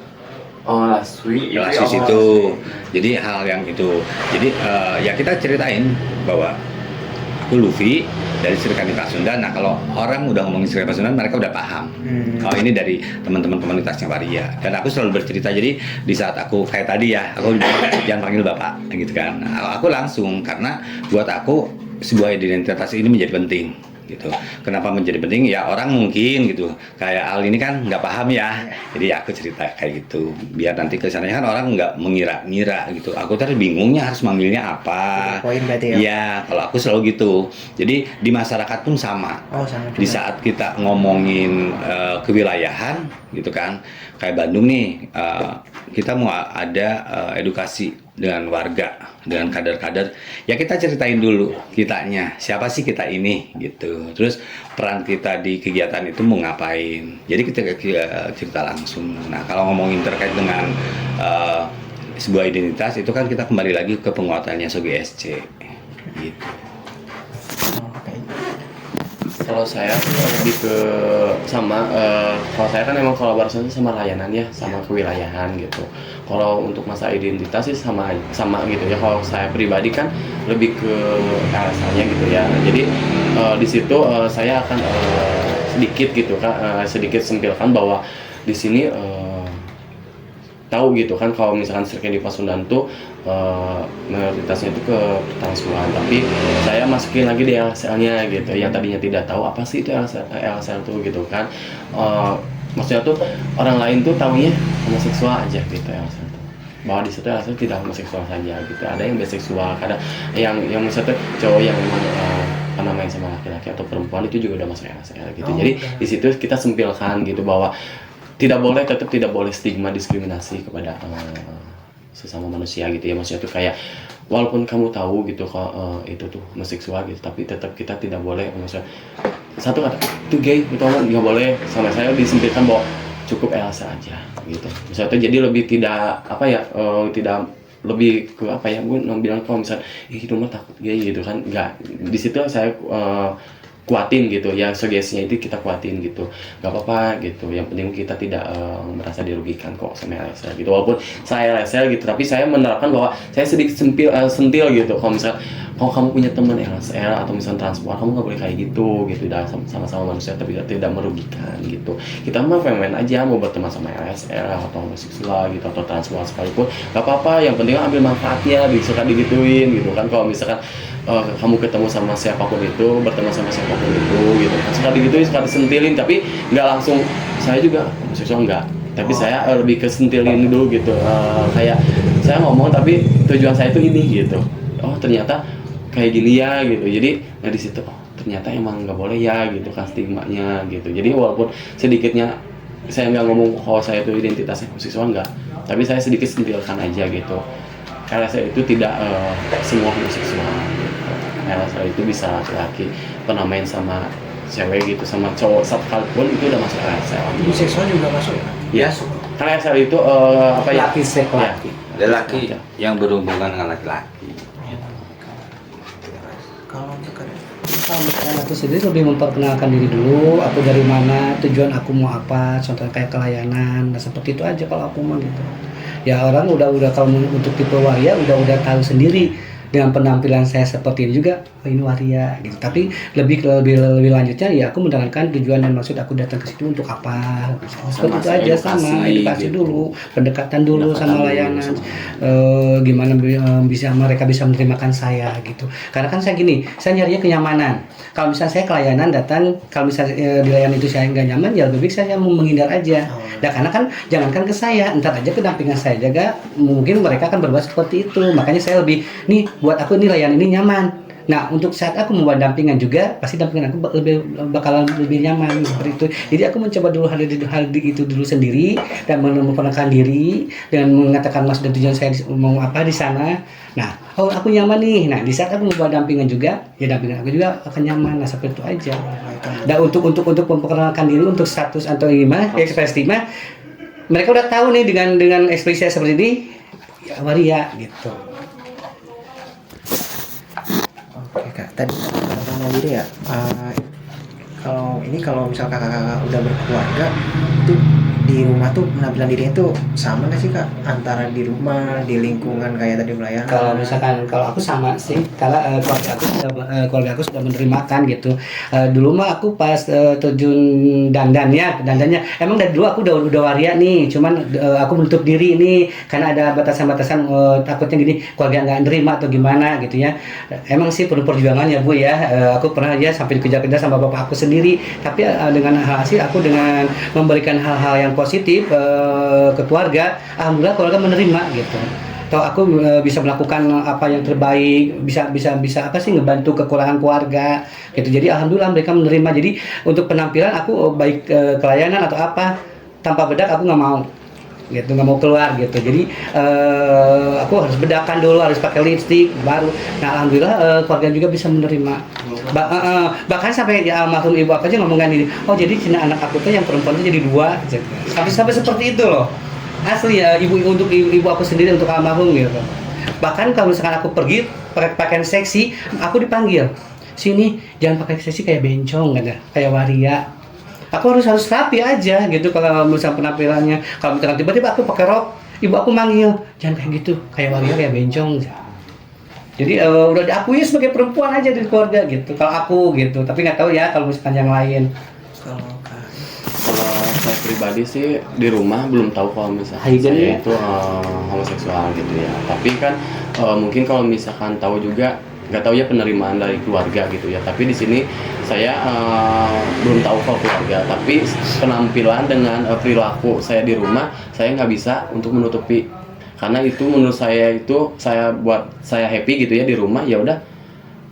S3: Oh, Laswi
S1: itu. Jadi hal yang itu. Jadi ya kita ceritain bahwa aku Luffy dari Serikandi Pasundan. Nah kalau orang udah ngomongin Serikandi Pasundan mereka udah paham. Oh ini dari teman-teman komunitasnya Waria. Dan aku selalu bercerita. Jadi di saat aku kayak tadi ya, aku jangan panggil bapak gitu kan. Nah, aku langsung karena buat aku sebuah identitas ini menjadi penting. Gitu. Kenapa menjadi penting? Ya orang mungkin gitu kayak Al ini kan nggak paham ya, jadi aku cerita kayak gitu biar nanti kesannya kan orang nggak mengira-ngira gitu. Aku tadi bingungnya harus manggilnya apa.
S2: Poin berarti ya?
S1: Ya kalau aku selalu gitu. Jadi di masyarakat pun sama.
S2: Oh sama juga.
S1: Di saat kita ngomongin kewilayahan gitu kan, kayak Bandung nih kita mau ada edukasi dengan warga, dengan kader-kader, ya kita ceritain dulu kitanya, siapa sih kita ini gitu. Terus peran kita di kegiatan itu mau ngapain. Jadi kita cerita langsung. Nah kalau ngomongin terkait dengan sebuah identitas itu kan kita kembali lagi ke penguatannya SOGSC gitu.
S3: Kalau saya lebih ke sama kalau saya kan emang kolaborasi sama layanan ya, sama kewilayahan gitu. Kalau untuk masa identitas sih sama gitu ya. Kalau saya pribadi kan lebih ke alasannya gitu ya. Jadi di situ saya akan sedikit gitu kan, sedikit sempilkan bahwa di sini tahu gitu kan kalau misalkan Serikandi Pasundan tuh mayoritasnya itu ke transpuan, tapi saya masukin lagi di LSL-nya gitu. Yang tadinya tidak tahu apa sih itu LSL tuh gitu kan, maksudnya tuh orang lain tuh taunya homoseksual aja gitu LSL tuh, bahwa di situ LSL tidak homoseksual saja gitu. Ada yang biseksual, ada yang misalnya cowok yang memang karena main sama laki-laki atau perempuan itu juga udah masuk LSL gitu. Jadi di situ kita sempilkan gitu bahwa tetap tidak boleh stigma diskriminasi kepada sesama manusia gitu ya. Maksudnya tuh kayak walaupun kamu tahu gitu kalau itu tuh homoseksual gitu, tapi tetap kita tidak boleh, maksudnya satu kata itu gay itu nggak boleh. Sama saya disempitkan bahwa cukup Elsa aja gitu. Misalnya tuh jadi lebih tidak tidak lebih ke apa ya, gue bilang kalau misalnya itu mah takut gay gitu kan, nggak. Di situ saya kuatin gitu ya, sugestinya itu kita kuatin gitu, nggak apa-apa gitu, yang penting kita tidak merasa dirugikan kok sama LSL gitu, walaupun saya LSL gitu, tapi saya menerapkan bahwa saya sedikit sentil gitu, kalau misalnya kalau kamu punya teman LSL atau misalnya transport, kamu nggak boleh kayak gitu dah, sama-sama manusia tapi tidak merugikan gitu, kita mah main aja mau berteman sama LSL atau homoseksual gitu atau transport sekalipun nggak apa-apa, yang penting ambil manfaatnya, suka digituin gitu kan, kalau misalkan kamu ketemu sama siapapun itu, berteman sama siapapun itu gitu kan, suka digituin, suka disentilin, tapi nggak langsung saya juga homoseksual enggak, tapi saya lebih ke sentilin dulu gitu, kayak saya ngomong tapi tujuan saya itu ini gitu, oh ternyata kayak gini ya gitu, jadi nah di situ oh ternyata emang nggak boleh ya gitu kan, stigmanya gitu, jadi walaupun sedikitnya saya nggak ngomong kalau saya itu identitasnya homoseksual enggak, tapi saya sedikit sentilkan aja gitu, karena saya itu tidak semua homoseksual gitu. LSL itu bisa laki-laki pernah main sama cewek gitu, sama cowok sekalipun itu udah masuk LSL.
S2: Biseksual juga masuk ya?
S3: Iya. Karena LSL itu apa ya?
S4: Laki seks laki.
S1: Laki yang berhubungan dengan laki-laki.
S2: Kalau sekarang
S4: Kalau misalkan aku sendiri lebih memperkenalkan diri dulu, aku dari mana, tujuan aku mau apa, contohnya kayak kelayanan, nah seperti itu aja kalau aku mah gitu. Ya orang udah kalau untuk tipe waria udah tahu sendiri dengan penampilan saya seperti ini juga, oh ini waria gitu. Tapi lebih lanjutnya ya aku menerangkan tujuan dan maksud aku datang ke situ untuk apa. Seperti itu aja, sama edukasi
S3: gitu.
S4: dulu, pendekatan dulu sama layanan. Gimana bisa mereka bisa menerimakan saya gitu. Karena kan saya gini, saya nyarinya kenyamanan. Kalau misalnya saya kelayanan datang, kalau misalnya di layanan itu saya nggak nyaman, ya lebih baik saya mau menghindar aja. Nah karena kan jangankan ke saya, entar aja kedampingan saya jaga, mungkin mereka akan berbuat seperti itu. Makanya saya lebih, nih buat aku ini layanan ini nyaman. Nah untuk saat aku membuat dampingan juga, pasti dampingan aku bakalan lebih nyaman seperti itu. Jadi aku mencoba dulu hal itu dulu sendiri dan memperkenalkan diri dan mengatakan maksud dan tujuan saya mau apa di sana. Nah, oh aku nyaman nih. Nah di saat aku membuat dampingan juga, ya dampingan aku juga akan nyaman. Nah seperti itu aja. Dan untuk memperkenalkan diri untuk status atau gimana ekspresi mah, mereka udah tahu nih dengan ekspresi seperti ini, ya waria gitu.
S2: Oke kak, tadi penampilan diri ya. Kalau misal kakak-kakak udah berkeluarga, itu di rumah tuh penampilan dirinya tuh sama nggak sih kak? Antara di rumah, di lingkungan kayak tadi pelayanan.
S4: Kalau aku sama sih, karena keluarga aku sudah menerimakan gitu. Dulu mah aku pas terjun dandannya, emang dari dulu aku udah waria nih, cuman aku menutup diri nih karena ada batasan-batasan, takutnya gini keluarga nggak nerima atau gimana gitu ya. Emang sih perlu perjuangan ya Bu ya. Aku pernah ya sampai dikejar-kejar sama bapak aku sendiri, tapi dengan hasil aku dengan memberikan hal-hal yang positif ke keluarga, alhamdulillah keluarga menerima gitu. Atau aku bisa melakukan apa yang terbaik, bisa apa sih ngebantu kekurangan keluarga gitu. Jadi alhamdulillah mereka menerima. Jadi untuk penampilan aku baik kelayanan atau apa tanpa bedak aku nggak mau gitu, nggak mau keluar gitu. Jadi aku harus bedakan dulu, harus pakai lipstick baru. Nah alhamdulillah keluarga juga bisa menerima. Bahkan sampai ya, almarhum ibu aku aja ngomongkan ini, oh jadi cina anak aku tuh yang perempuan tuh jadi dua gitu. Sampai seperti itu loh, asli ya, ibu aku sendiri, untuk almarhum gitu. Bahkan kalau misalkan aku pergi pakai pakaian seksi, aku dipanggil, sini jangan pakai seksi kayak bencong kan, kayak waria. Aku harus rapi aja gitu kalau misalnya penampilannya. Kalau misalkan tiba-tiba aku pakai rok, ibu aku manggil, jangan kayak gitu, kayak waria, kayak bencong. Jadi udah diakui sebagai perempuan aja di keluarga gitu. Kalau aku gitu, tapi nggak tahu ya kalau misalkan yang lain.
S2: Kalau kak,
S3: Kalau saya pribadi sih di rumah belum tahu kalau misalkan
S4: Hayden
S3: saya
S4: ya?
S3: itu homoseksual gitu ya. Tapi kan mungkin kalau misalkan tahu juga, nggak tahu ya penerimaan dari keluarga gitu ya. Tapi di sini saya belum tahu kalau keluarga. Tapi penampilan dengan perilaku saya di rumah, saya nggak bisa untuk menutupi. Karena itu menurut saya itu buat saya happy gitu ya di rumah, ya udah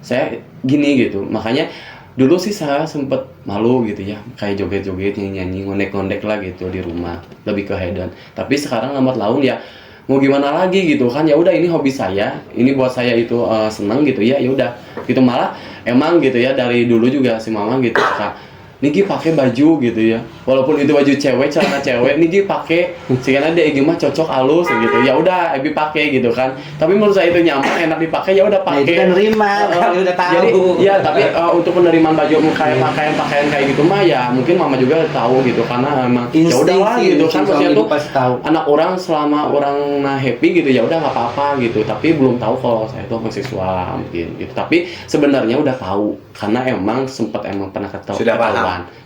S3: saya gini gitu. Makanya dulu sih saya sempet malu gitu ya, kayak joget-joget, nyanyi, ngondek-ngondek lah gitu di rumah, lebih ke hedon. Tapi sekarang lambat laun ya mau gimana lagi gitu kan, ya udah ini hobi saya, ini buat saya itu seneng gitu ya, ya udah gitu. Malah emang gitu ya dari dulu juga si mama gitu suka Niki pakai baju gitu ya, walaupun itu baju cewek, celana cewek, Niki pakai, karena dia Egi mah cocok halus gitu, ya udah Ebi pakai gitu kan. Tapi menurut saya itu nyaman, enak dipakai, ya udah
S4: Nah, itu
S3: pakai.
S4: kan nerima kalau udah tahu.
S3: Jadi ya tapi untuk penerimaan baju kayak pakaian kayak gitu mah ya mungkin mama juga tahu gitu karena emang ya udahlah gitu kan, maksudnya tuh
S4: pasti tahu.
S3: anak orang selama orang happy gitu ya udah nggak apa-apa gitu, tapi belum tahu kalau saya itu homoseksual mungkin gitu. Tapi sebenarnya udah tahu karena emang sempat pernah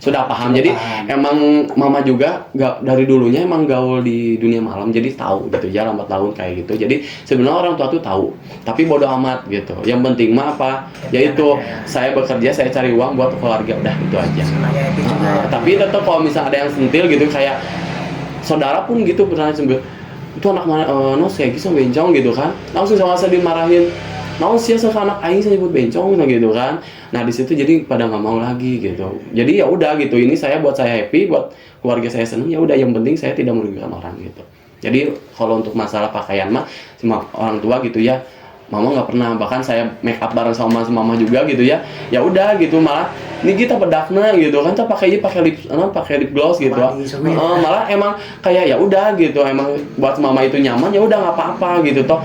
S3: sudah paham. Jadi emang mama juga dari dulunya emang gaul di dunia malam, jadi tahu gitu ya lambat laun kayak gitu. Jadi sebenarnya orang tua tuh tahu, tapi bodo amat gitu. Yang penting mah apa? Yaitu saya bekerja, saya cari uang buat keluarga, udah itu aja. Tapi tetap kalau misalnya ada yang sentil gitu kayak saudara pun gitu pernah sembil itu anak mana kayak gitu bencong gitu kan, langsung sama saya dimarahin. Sih anak aing saya nyebut bencong gitu kan. Nah di situ jadi pada nggak mau lagi gitu. Jadi ya udah gitu, ini saya buat saya happy, buat keluarga saya seneng, ya udah yang penting saya tidak merugikan orang gitu. Jadi kalau untuk masalah pakaian mah sama orang tua gitu ya, mama nggak pernah, bahkan saya make up bareng sama mama juga gitu ya. Ya udah gitu, malah ini kita bedakna gitu kan, kita pakai lip gloss gitu. Malah emang kayak ya udah gitu, emang buat mama itu nyaman, ya udah nggak apa-apa gitu toh.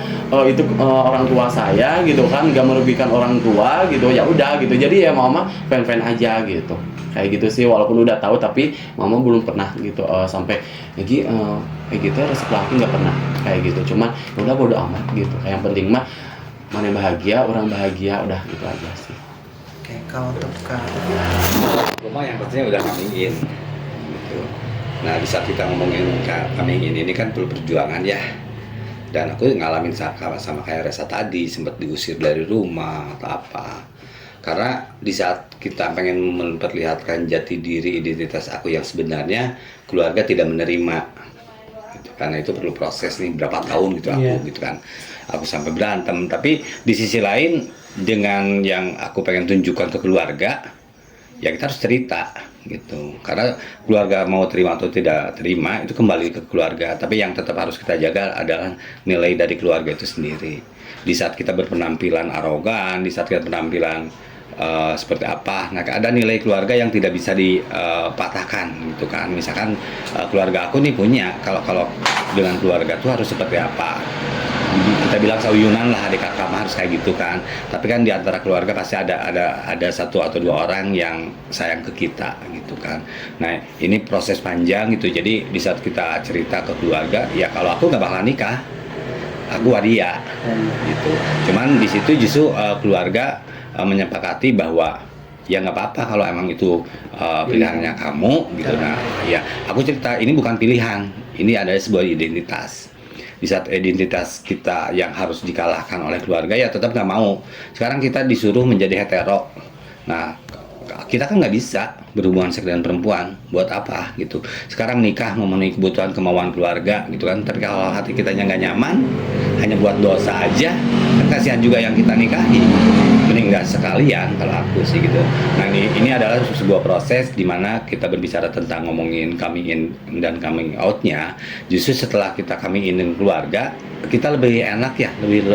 S3: Itu orang tua saya gitu kan, nggak merugikan orang tua gitu, ya udah gitu. Jadi ya mama fan aja gitu, kayak gitu sih. Walaupun udah tahu tapi mama belum pernah gitu sampai lagi kayak gitu resep laki nggak pernah kayak gitu. Cuman ya udah bodo amat gitu, kayak yang penting mah mana bahagia, orang bahagia, udah gitu aja sih.
S2: Oke, kalau untuk
S1: Rumah yang pastinya udah kamingin gitu. Nah di saat kita ngomongin kamingin ini kan perlu perjuangan ya. Dan aku ngalamin sama kayak Resa tadi, sempat diusir dari rumah atau apa. Karena di saat kita pengen memperlihatkan jati diri identitas aku yang sebenarnya, keluarga tidak menerima gitu. Karena itu perlu proses nih berapa tahun gitu aku gitu kan. Aku sampai berantem, tapi di sisi lain dengan yang aku pengen tunjukkan ke keluarga, ya kita harus cerita gitu. Karena keluarga mau terima atau tidak terima itu kembali ke keluarga, tapi yang tetap harus kita jaga adalah nilai dari keluarga itu sendiri. Di saat kita berpenampilan arogan, di saat kita berpenampilan seperti apa, nah ada nilai keluarga yang tidak bisa dipatahkan gitu kan. Misalkan keluarga aku nih punya, kalau dengan keluarga tuh harus seperti apa, kita bilang sauyunan lah, adik kakak harus kayak gitu kan. Tapi kan di antara keluarga pasti ada satu atau dua orang yang sayang ke kita gitu kan. Nah ini proses panjang gitu. Jadi di saat kita cerita ke keluarga, ya kalau aku nggak bakal nikah, aku waria gitu. Cuman di situ justru keluarga menyepakati bahwa ya nggak apa-apa kalau emang itu pilihannya kamu gitu. Nah ya aku cerita ini bukan pilihan, ini adalah sebuah identitas. Di saat identitas kita yang harus dikalahkan oleh keluarga, ya tetap nggak mau. Sekarang kita disuruh menjadi hetero. Nah kita kan nggak bisa berhubungan seks dengan perempuan, buat apa gitu. Sekarang nikah memenuhi kebutuhan kemauan keluarga gitu kan. Tapi kalau hati kitanya nggak nyaman, hanya buat dosa aja, kan kasihan juga yang kita nikahi. Mending nggak sekalian kalau aku sih gitu. Nah ini adalah sebuah proses di mana kita berbicara tentang ngomongin coming in dan coming outnya. Justru setelah kita coming in dengan keluarga, kita lebih enak ya, lebih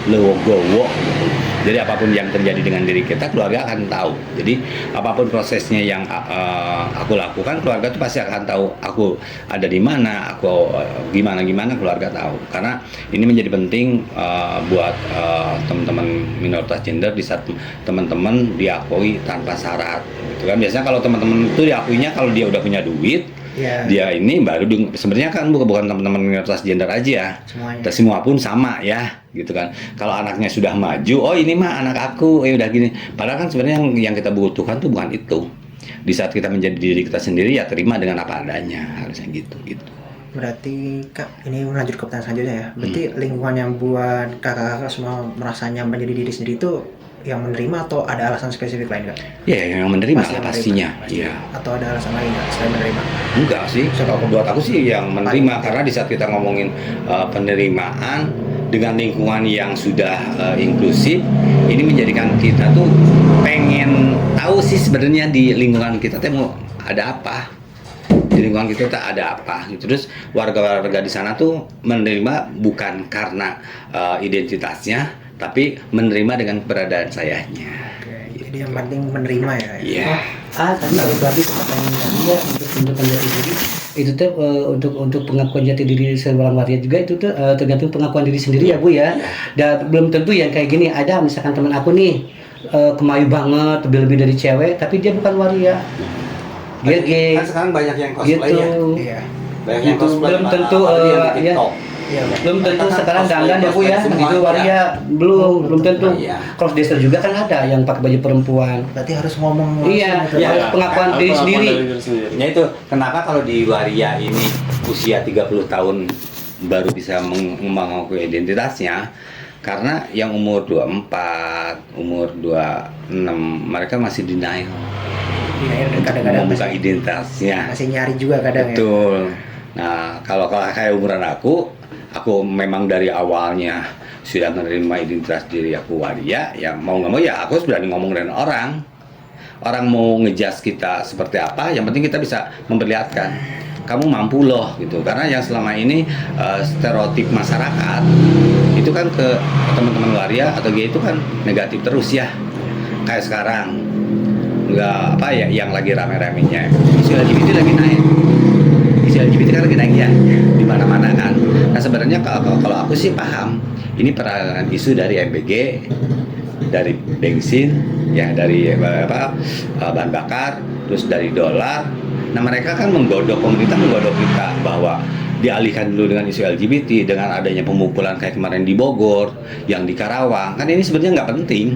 S1: legowo gitu. Jadi apapun yang terjadi dengan diri kita, keluarga akan tahu. Jadi apapun prosesnya yang aku lakukan, keluarga tuh pasti akan tahu aku ada di mana, aku gimana keluarga tahu. Karena ini menjadi penting buat teman-teman minoritas gender, di saat teman-teman diakui tanpa syarat gitu kan. Biasanya kalau teman-teman itu diakuinya kalau dia udah punya duit, dia ini baru sebenarnya kan bukan teman-teman minoritas gender aja, semuanya. Semua pun sama ya gitu kan. Kalau anaknya sudah maju, oh ini mah anak aku, udah gini. Padahal kan sebenarnya yang kita butuhkan tuh bukan itu. Di saat kita menjadi diri kita sendiri, ya terima dengan apa adanya, harusnya gitu.
S2: Berarti Kak, ini lanjut ke pertanyaan selanjutnya ya. Berarti lingkungan yang buat kakak-kakak semua merasa nyaman jadi diri sendiri itu yang menerima atau ada alasan spesifik lain Kak?
S1: Ya yang menerima pastinya. Iya.
S2: Atau ada alasan lain nggak selain menerima?
S1: Enggak sih, kalau buat aku sih yang menerima. Karena di saat kita ngomongin penerimaan dengan lingkungan yang sudah inklusif, ini menjadikan kita tuh pengen tahu sih sebenarnya di lingkungan kita tuh mau ada apa. Di lingkungan kita tak ada apa gitu. Terus warga-warga di sana tuh menerima bukan karena identitasnya, tapi menerima dengan keberadaan sayanya.
S2: Jadi Yang penting menerima ya.
S1: Iya.
S4: Tadi kalau berarti pertanyaan tadi ya untuk pembentukan jati diri itu tuh untuk pengakuan jati diri seorang waria juga itu tuh tergantung pengakuan diri sendiri ya Bu ya. Dan belum tentu yang kayak gini, ada misalkan teman aku nih kemayu banget, lebih dari cewek, tapi dia bukan waria. Dia gay.
S1: Kan sekarang banyak yang cosplay
S4: Gitu.
S1: ya.
S2: Iya.
S1: Banyak yang
S4: Gitu.
S1: cosplay.
S4: Belum tentu,
S1: apalagi yang di
S4: ya.
S1: TikTok.
S2: Iya, Bang.
S4: Belum tentu
S1: Kan
S4: sekarang
S1: cosplay-
S4: dandan ya Bu ya,
S1: cosplay semua,
S4: gitu
S1: ya.
S4: waria belum tentu.
S1: Iya.
S4: Cross dresser juga kan ada yang pakai baju perempuan.
S2: Berarti harus ngomong
S4: Iya,
S2: langsung gitu.
S4: iya.
S3: Ya,
S4: pengakuan diri
S3: pengakuan
S4: sendiri.
S3: dari diri sendiri.
S1: Ya itu kenapa kalau di waria ini usia 30 tahun baru bisa mengakui identitasnya, karena yang umur 24, umur 26 mereka masih denial
S2: Iya,
S1: untuk
S2: kadang-kadang
S1: membuka
S2: masih,
S1: identitasnya.
S2: masih nyari juga kadang ya.
S1: Betul. Nah, kalau kayak umuran aku memang dari awalnya sudah menerima identitas diri aku waria, ya mau nggak mau ya aku harus berani ngomong dengan orang. Orang mau ngejas kita seperti apa, yang penting kita bisa memperlihatkan kamu mampu loh gitu. Karena yang selama ini stereotip masyarakat itu kan ke teman-teman waria atau gay itu kan negatif terus ya. Kayak sekarang nggak apa ya yang lagi rame-ramenya isu LGBT lagi naik. Isu LGBT kan lagi naik ya di mana-mana kan. Nah sebenarnya kalau aku sih paham ini peranan isu dari MBG, dari bensin, ya dari bahan bakar, terus dari dolar. Nah mereka kan pemerintah menggodok kita bahwa dialihkan dulu dengan isu LGBT, dengan adanya pemukulan kayak kemarin di Bogor, yang di Karawang. Kan ini sebenarnya nggak penting.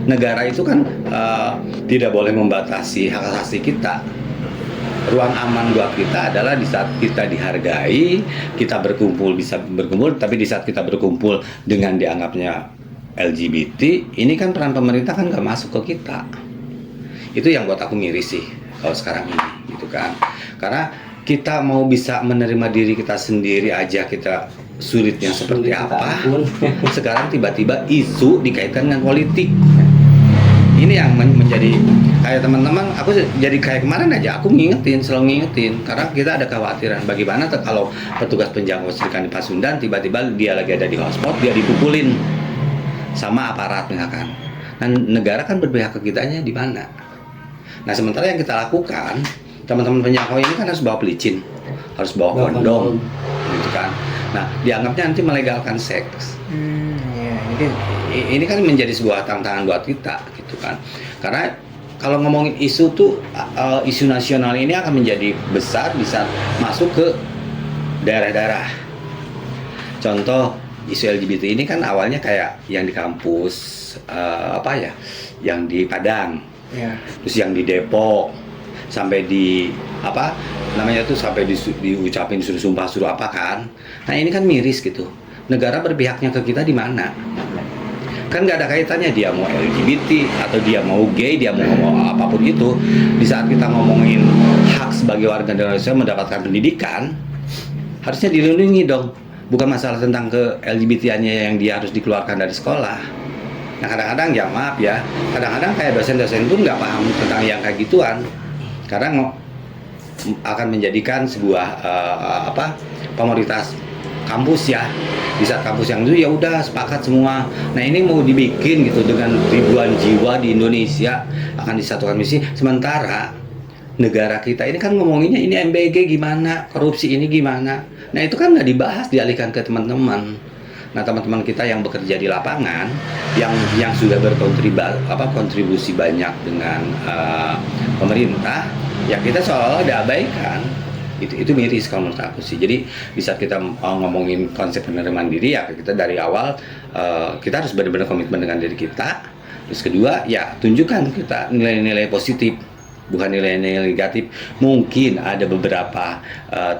S1: Negara itu kan tidak boleh membatasi hak asasi kita. Ruang aman buat kita adalah di saat kita dihargai, kita bisa berkumpul, tapi di saat kita berkumpul dengan dianggapnya LGBT, ini kan peran pemerintah kan nggak masuk ke kita. Itu yang buat aku miris sih kalau sekarang ini, gitu kan. Karena kita mau bisa menerima diri kita sendiri aja kita sulitnya seperti apa. Sekarang tiba-tiba isu dikaitkan dengan politik. Ini yang menjadi kayak teman-teman, aku jadi kayak kemarin aja aku selalu ngingetin karena kita ada kekhawatiran bagaimana kalau petugas penjaga Serikandi Pasundan tiba-tiba dia lagi ada di hotspot, dia dipukulin sama aparat misalkan. Nah, negara kan berpihak ke kitanya di mana? Nah, sementara yang kita lakukan, teman-teman penjangkau ini kan harus bawa pelicin, harus bawa kondom, gitu kan. Nah, dianggapnya nanti melegalkan seks.
S2: Iya, jadi
S1: Ini kan menjadi sebuah tantangan buat kita, gitu kan. Karena kalau ngomongin isu tuh, isu nasional ini akan menjadi besar bisa masuk ke daerah-daerah. Contoh isu LGBT ini kan awalnya kayak yang di kampus yang di Padang,
S2: ya.
S1: terus yang di Depok, sampai di sampai diucapin suruh apa kan. Nah ini kan miris gitu. Negara berpihaknya ke kita di mana? Kan nggak ada kaitannya dia mau LGBT atau dia mau gay, dia mau apapun itu. Di saat kita ngomongin hak sebagai warga negara Indonesia mendapatkan pendidikan, harusnya dilindungi dong. Bukan masalah tentang ke LGBT-nya yang dia harus dikeluarkan dari sekolah. Nah kadang-kadang ya maaf ya, kadang-kadang kayak dosen-dosen pun nggak paham tentang yang kayak gituan. Karena akan menjadikan sebuah komoditas kampus ya. Di saat kampus yang itu ya udah sepakat semua. Nah ini mau dibikin gitu dengan ribuan jiwa di Indonesia akan disatukan misi. Sementara negara kita ini kan ngomonginnya ini MBG gimana, korupsi ini gimana. Nah itu kan nggak dibahas, dialihkan ke teman-teman. Nah teman-teman kita yang bekerja di lapangan, yang sudah kontribusi banyak dengan pemerintah, ya kita seolah-olah diabaikan. Itu miris kalau menurut aku sih. Jadi bisa kita ngomongin konsep penerimaan diri ya kita dari awal kita harus benar-benar komitmen dengan diri kita. Terus kedua ya tunjukkan kita nilai-nilai positif, bukan nilai-nilai negatif. Mungkin ada beberapa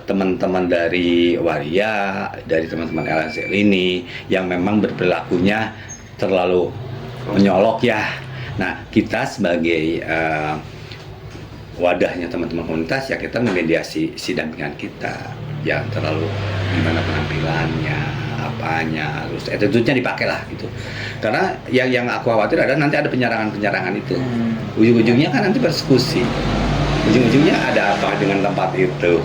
S1: teman-teman dari waria, dari teman-teman LSL ini yang memang berperilakunya terlalu menyolok ya. Nah kita sebagai wadahnya teman-teman komunitas ya kita memediasi si dampingan kita yang terlalu gimana penampilannya, apanya, harus attitude-nya dipakai lah gitu. Karena yang aku khawatir adalah nanti ada penyerangan itu. Ujung-ujungnya kan nanti persekusi. Ujung-ujungnya ada apa dengan tempat itu.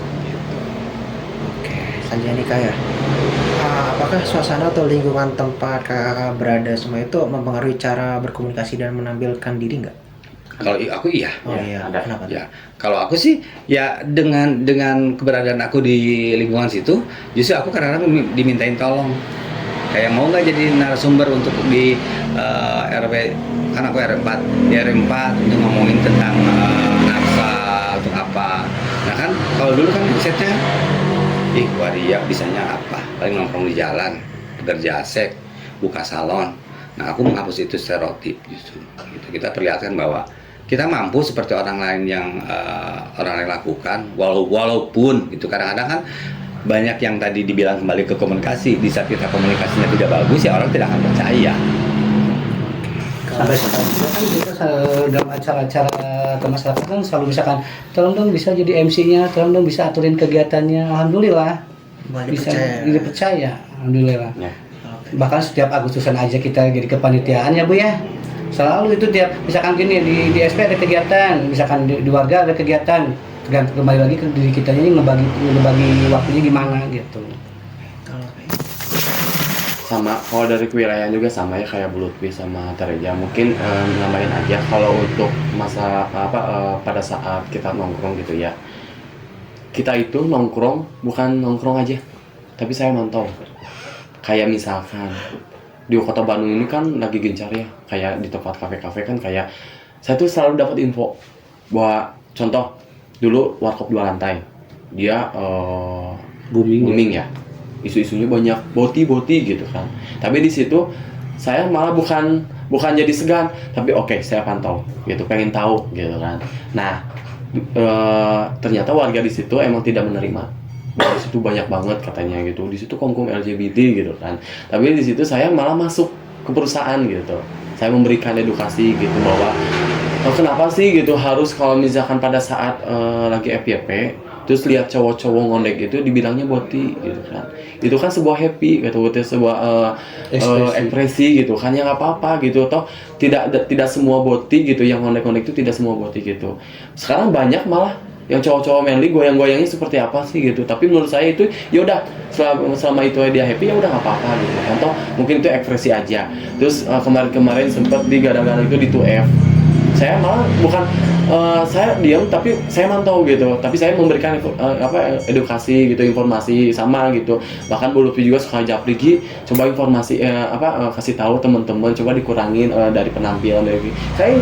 S2: Oke, selanjutnya nikah ya. apakah suasana atau lingkungan tempat kakak berada semua itu mempengaruhi cara berkomunikasi dan menampilkan diri nggak?
S1: Kalau aku iya.
S2: Oh iya,
S3: ada.
S2: kenapa?
S1: Ya, kalau aku sih ya dengan keberadaan aku di lingkungan situ, justru aku kadang-kadang dimintain tolong. Kayak mau nggak jadi narasumber untuk di RW, kan aku RW 4, di RW 4 untuk ngomongin tentang narsa untuk apa. Nah kan kalau dulu kan konsepnya, waria bisanya apa? Paling nongkrong di jalan, pekerja asek, buka salon. Nah aku menghapus itu stereotip justru. Gitu. Kita perlihatkan bahwa kita mampu seperti orang lain yang orang lain lakukan, walaupun itu kadang-kadang kan banyak yang tadi dibilang kembali ke komunikasi. Di saat kita komunikasinya tidak bagus, ya orang tidak akan percaya.
S4: Sampai sekarang juga kan kita dalam acara-acara ke masyarakat kan selalu misalkan tolong dong bisa jadi MC-nya, tolong dong bisa aturin kegiatannya. Alhamdulillah
S2: Mulai
S4: bisa
S2: dipercaya.
S4: dipercaya. Alhamdulillah.
S3: Ya.
S4: Bahkan setiap Agustusan aja kita jadi kepanitiaan ya Bu ya. Selalu itu tiap misalkan gini di SP ada kegiatan, misalkan di warga ada kegiatan, tergantung kembali lagi ke diri kita ini ngebagi waktunya gimana gitu.
S3: Sama kalau dari kewirayaan juga sama ya kayak Bu Lutfi sama Tereja. Mungkin nambahin aja kalau untuk masa pada saat kita nongkrong gitu ya, kita itu nongkrong bukan nongkrong aja, tapi saya mantau. Kayak misalkan di kota Bandung ini kan lagi gencar ya, kayak di tempat kafe-kafe kan kayak saya tuh selalu dapat info bahwa contoh dulu warkop 2 lantai dia booming ya, isu-isunya banyak boti gitu kan. Tapi di situ saya malah bukan jadi segan, tapi oke, saya pantau gitu, pengen tahu gitu kan. Nah ternyata warga di situ emang tidak menerima. Di situ banyak banget katanya gitu, di situ kaum LGBT gitu kan. Tapi di situ saya malah masuk ke perusahaan gitu, saya memberikan edukasi gitu bahwa kenapa sih gitu harus kalau misalkan pada saat lagi FYP terus lihat cowok-cowok ngondek gitu dibilangnya boti gitu kan. Itu kan sebuah happy gitu, itu sebuah ekspresi gitu kan, ya nggak apa-apa gitu. Toh tidak semua boti gitu yang ngondek-ngondek itu, tidak semua boti gitu. Sekarang banyak malah yang cowok-cowok manly goyang-goyangnya seperti apa sih gitu. Tapi menurut saya itu ya udah selama itu dia happy ya udah nggak apa-apa gitu kan. Toh mungkin itu ekspresi aja. Terus kemarin sempat di gara-gara itu di 2F saya malah bukan saya diam tapi saya mantau gitu, tapi saya memberikan edukasi gitu, informasi sama gitu. Bahkan Bu Lutfi juga suka japri, coba informasi kasih tahu teman-teman, coba dikurangin dari penampilan dari saya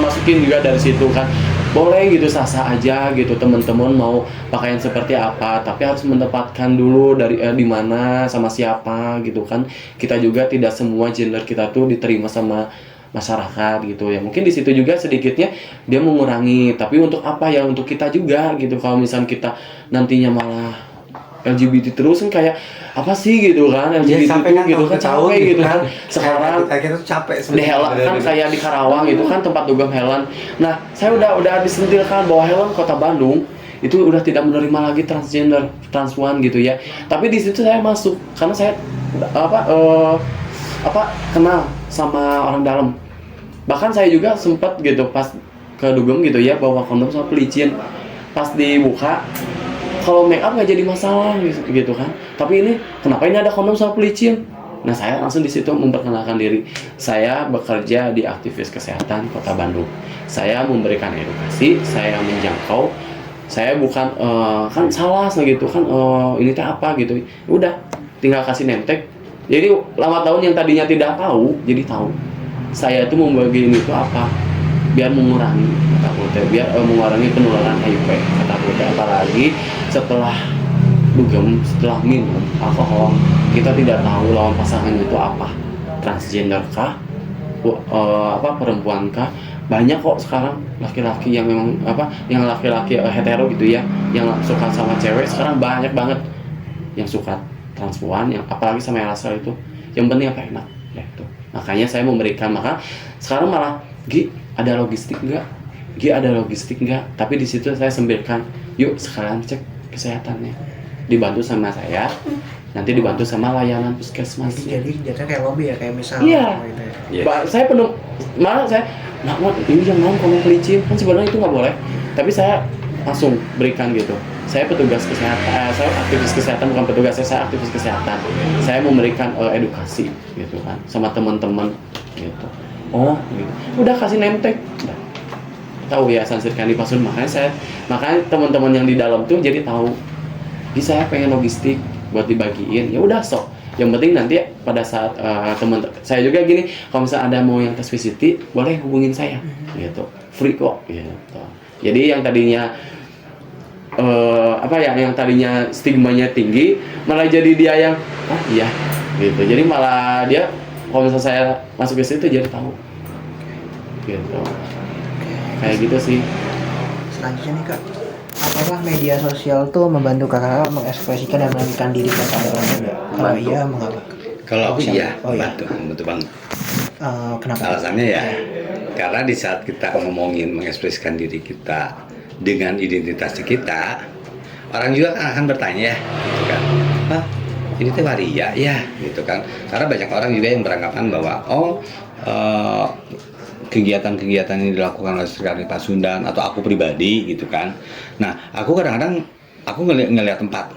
S3: masukin juga dari situ kan. Boleh gitu, sah-sah aja gitu, teman-teman mau pakaian seperti apa, tapi harus menempatkan dulu dari di mana sama siapa gitu kan. Kita juga tidak semua gender kita tuh diterima sama masyarakat gitu ya. Mungkin di situ juga sedikitnya dia mengurangi, tapi untuk apa ya, untuk kita juga gitu. Kalau misalnya kita nantinya malah LGBT terus kan kayak apa sih gitu kan, LGBT itu gitu kan capek gitu kan. Sekarang
S5: kita tuh capek
S3: di Helan kan kayak di Karawang itu kan tempat dugem Helan. Nah saya udah disentilkan bahwa Helan Kota Bandung itu udah tidak menerima lagi transgender, transwan gitu ya. Tapi di situ saya masuk karena saya kenal sama orang dalam. Bahkan saya juga sempat gitu pas ke dugem gitu ya bawa kondom sama pelicin. Pas dibuka kalau make up nggak jadi masalah gitu kan. Tapi ini kenapa ini ada kondom sama pelicin? Nah saya langsung di situ memperkenalkan diri. Saya bekerja di aktivis kesehatan Kota Bandung. Saya memberikan edukasi, saya menjangkau. Saya bukan kan salah gitu kan, ini teh apa gitu. Udah tinggal kasih name tag. Jadi lama tahun yang tadinya tidak tahu jadi tahu. Saya itu membagi ini itu apa? Biar mengurangi kata Putih, biar mengurangi penularan HIV kata Putih. Apalagi setelah dugem, setelah minum alkohol, kita tidak tahu lawan pasangan itu apa, transgender kah, perempuan kah. Banyak kok sekarang laki-laki yang memang yang laki-laki hetero gitu ya, yang suka sama cewek sekarang banyak banget yang suka transpuan, yang apalagi sama yang asal itu. Yang penting apa enak ya itu. Makanya saya memberikan, maka sekarang malah ada logistik enggak, tapi di situ saya sembirkan, yuk sekarang cek kesehatannya, dibantu sama saya, nanti dibantu sama layanan puskesmas.
S2: Jadi jatuhnya kayak lobby ya, kayak misalnya
S3: Iya.
S2: gitu ya.
S3: Saya penuh, malah saya ini yang mau ngomong pelicin kan sebenarnya itu nggak boleh, tapi saya langsung berikan gitu. saya petugas kesehatan, saya aktivis kesehatan, bukan petugas, saya aktivis kesehatan. Saya memberikan edukasi gitu kan sama teman-teman gitu. Oh, gitu. Udah kasih name tag. Udah. Tahu ya Sirkandi Pasun, makanya teman-teman yang di dalam tuh jadi tahu. Jadi saya pengen logistik buat dibagiin. Ya udah sok. Yang penting nanti pada saat teman saya juga gini, kalau misalnya ada mau yang tes VCT, boleh hubungin saya gitu. Free kok gitu. Jadi yang tadinya yang tadinya stigmanya tinggi malah jadi dia yang oh iya gitu. Jadi malah dia kalau misalnya saya masuk ke situ jadi tahu. Gitu. Kayak gitu sih.
S2: Selanjutnya nih Kak, apakah media sosial tuh membantu kakak mengekspresikan dan menentukan diri kepada orang lain? Kalau iya, mengapa?
S1: Kalau aku iya,
S2: Oh iya.
S1: bantu banget.
S2: Kenapa?
S1: Alasannya ya, karena di saat kita ngomongin mengekspresikan diri kita dengan identitas kita, orang juga akan bertanya, gitu kan, hah, ini tuh waria ya, gitu kan. Karena banyak orang juga yang beranggapan bahwa kegiatan-kegiatan yang dilakukan oleh Sirkandi Pasundan atau aku pribadi gitu kan. Nah, aku kadang-kadang aku ngelihat tempat.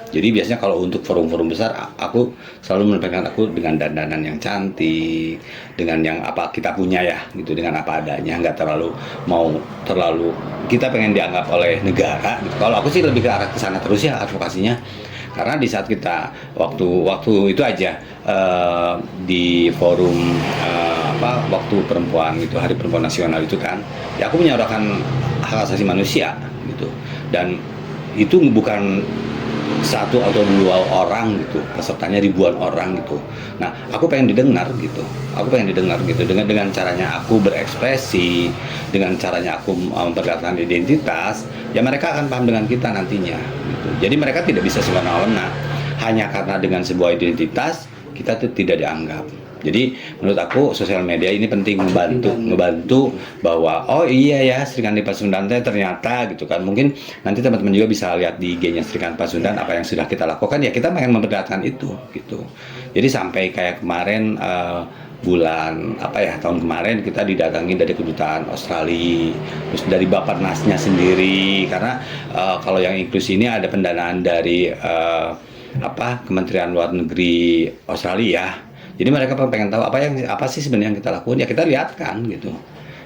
S1: Jadi biasanya kalau untuk forum-forum besar, aku selalu menempatkan aku dengan dandanan yang cantik, dengan yang apa kita punya ya, gitu, dengan apa adanya, nggak terlalu kita pengen dianggap oleh negara. Gitu. Kalau aku sih lebih ke arah kesana terus ya advokasinya, karena di saat kita waktu itu aja di forum waktu perempuan gitu, Hari Perempuan Nasional itu kan, ya aku menyuarakan hak asasi manusia gitu, dan itu bukan satu atau dua orang gitu, pesertanya ribuan orang gitu. Nah, aku pengen didengar gitu. Dengan caranya aku berekspresi, dengan caranya aku memperlihatkan identitas, ya mereka akan paham dengan kita nantinya gitu. Jadi mereka tidak bisa semena-mena hanya karena dengan sebuah identitas kita tuh tidak dianggap. Jadi menurut aku sosial media ini penting ngebantu bahwa oh iya ya Sirkandi Pasundan ternyata gitu kan. Mungkin nanti teman-teman juga bisa lihat di IG-nya Sirkandi Pasundan apa yang sudah kita lakukan, ya kita pengen memperlihatkan itu gitu. Jadi sampai kayak kemarin tahun kemarin kita didatangi dari kedutaan Australia, terus dari Bapernasnya sendiri, karena kalau yang inklusi ini ada pendanaan dari Kementerian Luar Negeri Australia. Jadi mereka pengen tahu apa sih sebenarnya yang kita lakukan, ya kita lihatkan gitu.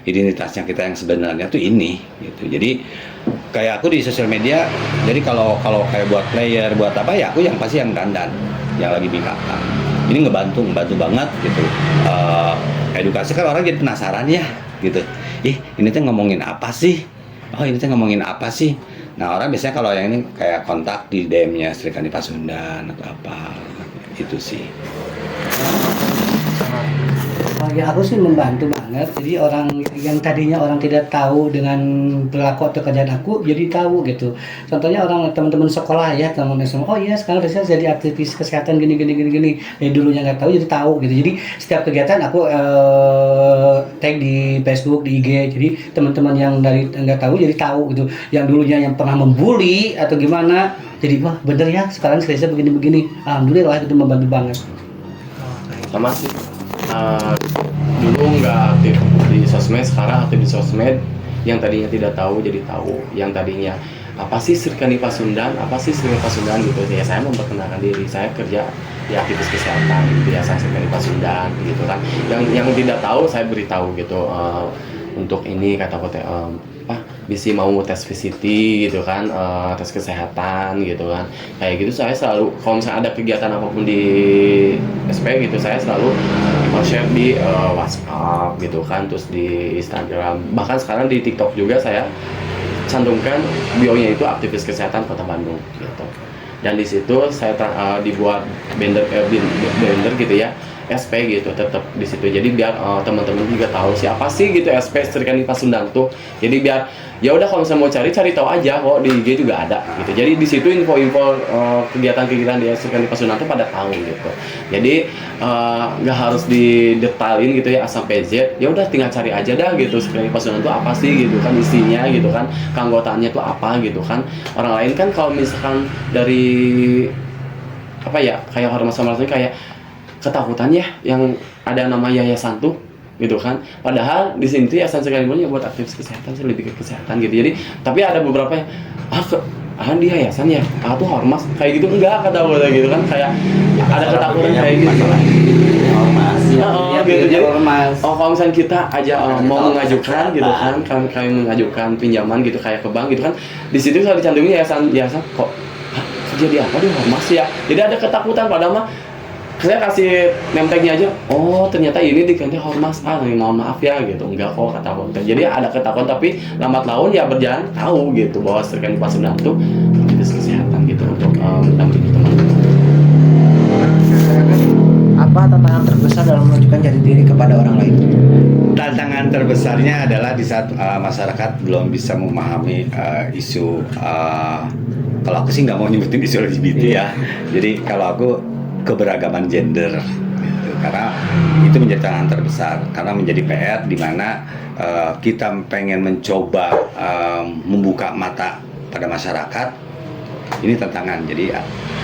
S1: Identitasnya kita yang sebenarnya tuh ini gitu. Jadi kayak aku di sosial media, jadi kalau kayak buat player, buat apa ya aku yang pasti yang dandan, yang lagi bingkakan. Ini ngebantu banget gitu. Edukasi kan orang jadi penasaran ya gitu. Ini tuh ngomongin apa sih? Oh ini tuh ngomongin apa sih? Nah orang biasanya kalau yang ini kayak kontak di DM-nya Sirkandi Pasundan atau apa itu sih.
S4: Oh ya, aku sih membantu banget. Jadi orang yang tadinya orang tidak tahu dengan perilaku atau kerjaan aku jadi tahu gitu. Contohnya teman-teman sekolah ya, teman-teman SMA, oh iya sekarang saya jadi aktivis kesehatan gini. Dari dulunya nggak tahu jadi tahu gitu. Jadi setiap kegiatan aku tag di Facebook, di IG. Jadi teman-teman yang dari nggak tahu jadi tahu gitu. Yang dulunya yang pernah membuli atau gimana, jadi wah bener ya sekarang saya begini. Alhamdulillah itu membantu banget.
S3: Sama sih. Dulu nggak aktif di sosmed, sekarang aktif di sosmed. Yang tadinya tidak tahu jadi tahu, yang tadinya apa sih Sirkandi Pasundan gitu ya, saya memperkenalkan diri, saya kerja di aktivis kesehatan gitu ya, saya Sirkandi Pasundan gitu kan. Yang tidak tahu saya beritahu gitu, untuk ini kata aku bisa mau tes VCT gitu kan, tes kesehatan gitu kan, kayak gitu. Saya selalu kalau misalnya ada kegiatan apapun di SP gitu, saya selalu share di WhatsApp gitu kan, terus di Instagram, bahkan sekarang di TikTok juga saya cantumkan bio-nya itu aktivis kesehatan Kota Bandung gitu. Dan di situ saya dibuat banner gitu ya, SP gitu, tetap di situ. Jadi biar teman-teman juga tahu siapa sih gitu SP Sirkandi Pasundan tuh. Jadi biar ya udah kalau misalnya mau cari tahu aja kok, di IG juga ada gitu. Jadi di situ info-info kegiatan-kegiatan di Sirkandi Pasundan tuh pada tahu gitu. Jadi nggak harus didetailin gitu ya A sampai Z. Ya udah tinggal cari aja dah gitu Sirkandi Pasundan tuh apa sih gitu kan, isinya gitu kan, keanggotaannya tuh apa gitu kan. Orang lain kan kalau misalkan dari apa ya, kayak ormas kayak ketakutan ya yang ada nama yayasan tuh gitu kan. Padahal di sini tuh yayasan sekali ya buat aktivitas kesehatan sih, lebih ke kesehatan gitu. Jadi tapi ada beberapa yang di yayasan ya, tuh ormas kayak gitu, enggak kata gue gitu kan, kayak ada ketakutan kayak gitu.
S1: Ormas.
S3: Gitu. Jadi
S4: ormas.
S3: kalau misalnya kita aja mau mengajukan gitu kan, kami mengajukan pinjaman gitu kayak ke bank gitu kan, di situ kalau dicantumin yayasan kok jadi apa deh ormas ya. Jadi ada ketakutan, padahal mah saya kasih name-tag-nya aja, oh ternyata ini diganti ormas, mohon maaf ya gitu, enggak kok kata aku. Jadi ada ketakutan, tapi lambat laun ya berjalan tahu gitu bahwa Serikandi Pasundan itu aktivitas kesehatan gitu untuk mendampingi teman-teman.
S2: Apa tantangan terbesar dalam menunjukkan jati diri kepada orang lain?
S1: Tantangan terbesarnya adalah di saat masyarakat belum bisa memahami isu kalau aku sih nggak mau nyebutin isu LGBT ya. Jadi kalau aku keberagaman gender gitu. Karena itu menjadi tantangan terbesar, karena menjadi PR di mana kita pengen mencoba membuka mata pada masyarakat. Ini tantangan. Jadi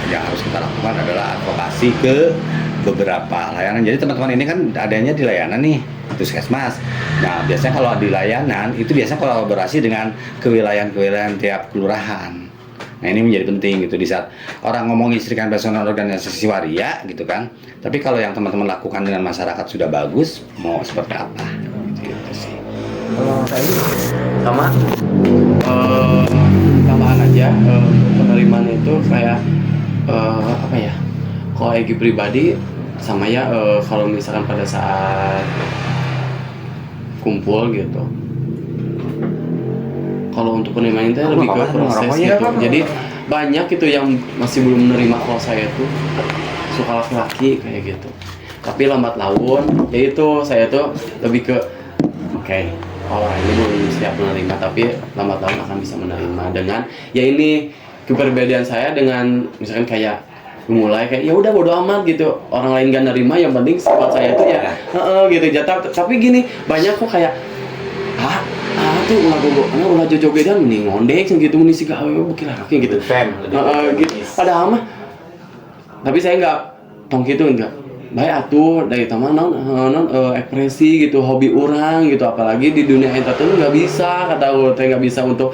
S1: yang harus kita lakukan adalah advokasi ke beberapa layanan. Jadi teman-teman ini kan adanya di layanan nih, Puskesmas. Nah, biasanya kalau di layanan itu biasanya kolaborasi dengan kewilayahan-kewilayahan tiap kelurahan. Nah, ini menjadi penting gitu di saat orang ngomongin Serikandi Pasundan organisasi waria gitu kan. Tapi kalau yang teman-teman lakukan dengan masyarakat sudah bagus, mau seperti apa? Gitu sih.
S2: Kalau saya
S3: Sama tambahan aja, penerimaan itu kayak apa ya? Kalau Egi pribadi sama ya, kalau misalkan pada saat kumpul gitu, kalau untuk penerimaan itu lebih ke proses gitu. Jadi banyak gitu yang masih belum menerima kalau saya tuh suka laki-laki kayak gitu. Tapi lambat laun, yaitu saya tuh lebih ke orang ini belum siap menerima, tapi lambat laun akan bisa menerima dengan ya ini keperbedaan saya dengan misalkan kayak mulai kayak ya udah bodo amat gitu, orang lain gak nerima, yang penting buat saya tuh ya gitu jatah. Tapi gini banyak kok kayak tuh ulah jojogedan mending ngondek gitu, mending sih gak bukil laki gitu. Gitu. Padahal mah, tapi saya nggak tong gitu enggak. Baik atuh dari taman ekspresi gitu, hobi orang gitu, apalagi di dunia entertainment nggak bisa kata gue, nggak bisa untuk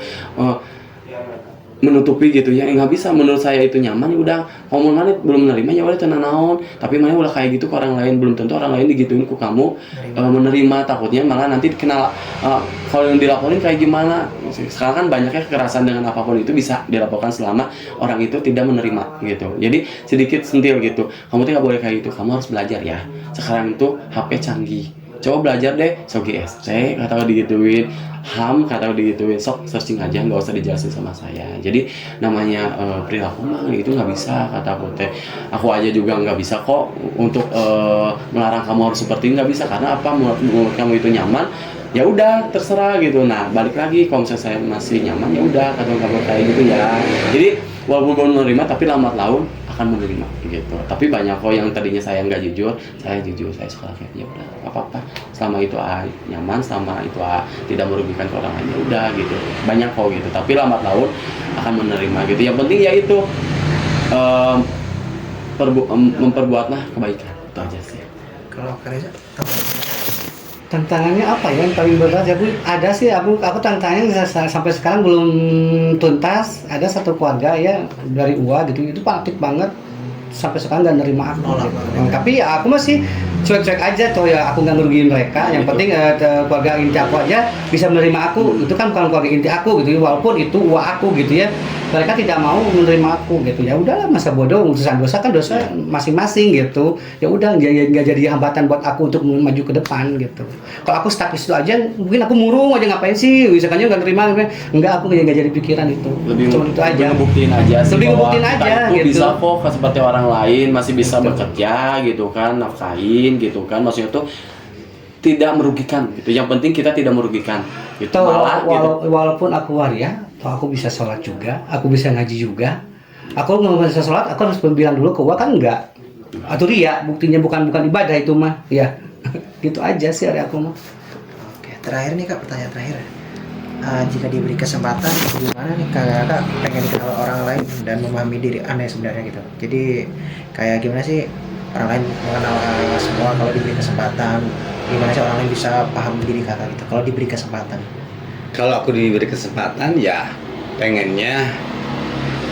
S3: menutupi gitu ya, nggak bisa. Menurut saya itu nyaman ya udah, ngomong mana belum menerima ya udah tenang naon, tapi mana udah kayak gitu ke orang lain, belum tentu orang lain digituin ku kamu menerima, takutnya malah nanti dikenal kalau yang dilaporin kayak gimana. Sekarang kan banyaknya kekerasan dengan apapun itu bisa dilaporkan selama orang itu tidak menerima gitu. Jadi sedikit sentil gitu, kamu tuh nggak boleh kayak gitu, kamu harus belajar ya, sekarang itu HP canggih, coba belajar deh, so GSC kata digituin, HAM kata digituin, sok searching aja, nggak usah dijelasin sama saya. Jadi namanya perilaku mah itu nggak bisa kata aku teh. Aku aja juga nggak bisa kok untuk melarang kamu harus seperti ini, nggak bisa. Karena apa, menurut kamu itu nyaman, ya udah terserah gitu. Nah balik lagi, kalau misalnya saya masih nyaman ya udah kata kamu kayak gitu ya. Jadi walaupun belum menerima, tapi lambat laun akan menerima gitu. Tapi banyak kok yang tadinya saya nggak jujur, saya jujur, saya suka kayak ya udah apa-apa, selama itu nyaman, selama itu tidak merugikan ke orang lain ya udah gitu. Banyak kok gitu, tapi lambat laun akan menerima gitu. Yang penting ya itu memperbuatlah kebaikan, itu aja sih.
S2: kalau Reza
S4: Tantangannya apa ya yang paling berat ya Bu? Ada sih, aku tantangannya sampai sekarang belum tuntas. Ada satu keluarga ya dari UA gitu, itu fanatik banget, sampai sekarang nggak nerima aku gitu. Tapi ya aku masih cuek-cuek aja tuh ya, aku nggak ngerugiin mereka. Yang penting keluarga inti aku aja bisa menerima aku, itu kan bukan keluarga inti aku gitu, walaupun itu UA aku gitu ya. Mereka tidak mau menerima aku gitu, ya udah, masa bodoh, urusan dosa kan dosa masing-masing gitu. Ya udah, nggak jadi hambatan buat aku untuk maju ke depan gitu. Kalau aku stuck di situ aja, mungkin aku murung aja, ngapain sih, misalkannya nggak terima, enggak, aku nggak jadi pikiran itu. Cuma itu aja.
S3: Ngebuktiin aja sih,
S4: lebih ngebuktiin aja
S3: itu
S4: gitu.
S3: bisa kok seperti orang lain, masih bisa bekerja gitu kan, nafkahin gitu kan, maksudnya tuh tidak merugikan gitu. Yang penting kita tidak merugikan gitu. Malah gitu.
S4: Walaupun aku waria, aku bisa sholat juga, aku bisa ngaji juga. Aku nggak bisa sholat, aku harus bilang dulu ke UA kan enggak. Atau ria, buktinya bukan ibadah itu mah, ya. Gitu aja sih dari aku mah.
S2: Oke, terakhir nih Kak, pertanyaan terakhir. Jika diberi kesempatan, gimana nih Kakak pengen dikenal orang lain dan memahami diri Anda sebenarnya gitu. Jadi kayak gimana sih orang lain mengenal semua kalau diberi kesempatan, Gimana sih orang lain bisa paham diri kakak gitu kalau diberi kesempatan?
S1: Kalau aku diberi kesempatan ya pengennya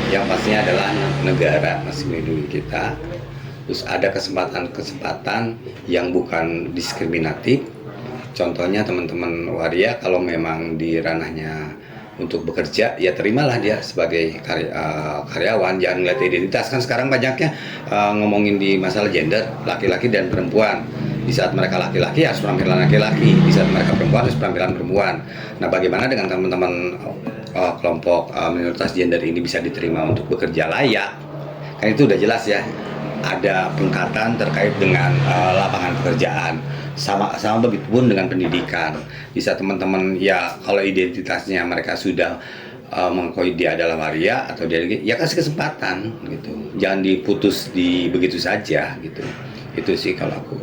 S1: yang pastinya adalah negara masih melindungi kita. Terus ada kesempatan-kesempatan yang bukan diskriminatif. Contohnya teman-teman waria kalau memang di ranahnya untuk bekerja ya terimalah dia sebagai karyawan, jangan ngeliat identitas. Kan sekarang banyaknya ngomongin di masalah gender, laki-laki dan perempuan. Di saat mereka laki-laki harus penampilan laki-laki, di saat mereka perempuan harus penampilan perempuan. Nah, bagaimana dengan teman-teman kelompok minoritas gender ini bisa diterima untuk bekerja layak? Kan itu udah jelas ya, ada peningkatan terkait dengan lapangan pekerjaan. Sama begitu pun dengan pendidikan. Bisa teman-teman ya kalau identitasnya mereka sudah mengakui dia adalah waria atau dia ya kasih kesempatan gitu. Jangan diputus di begitu saja gitu. Itu sih kalau aku.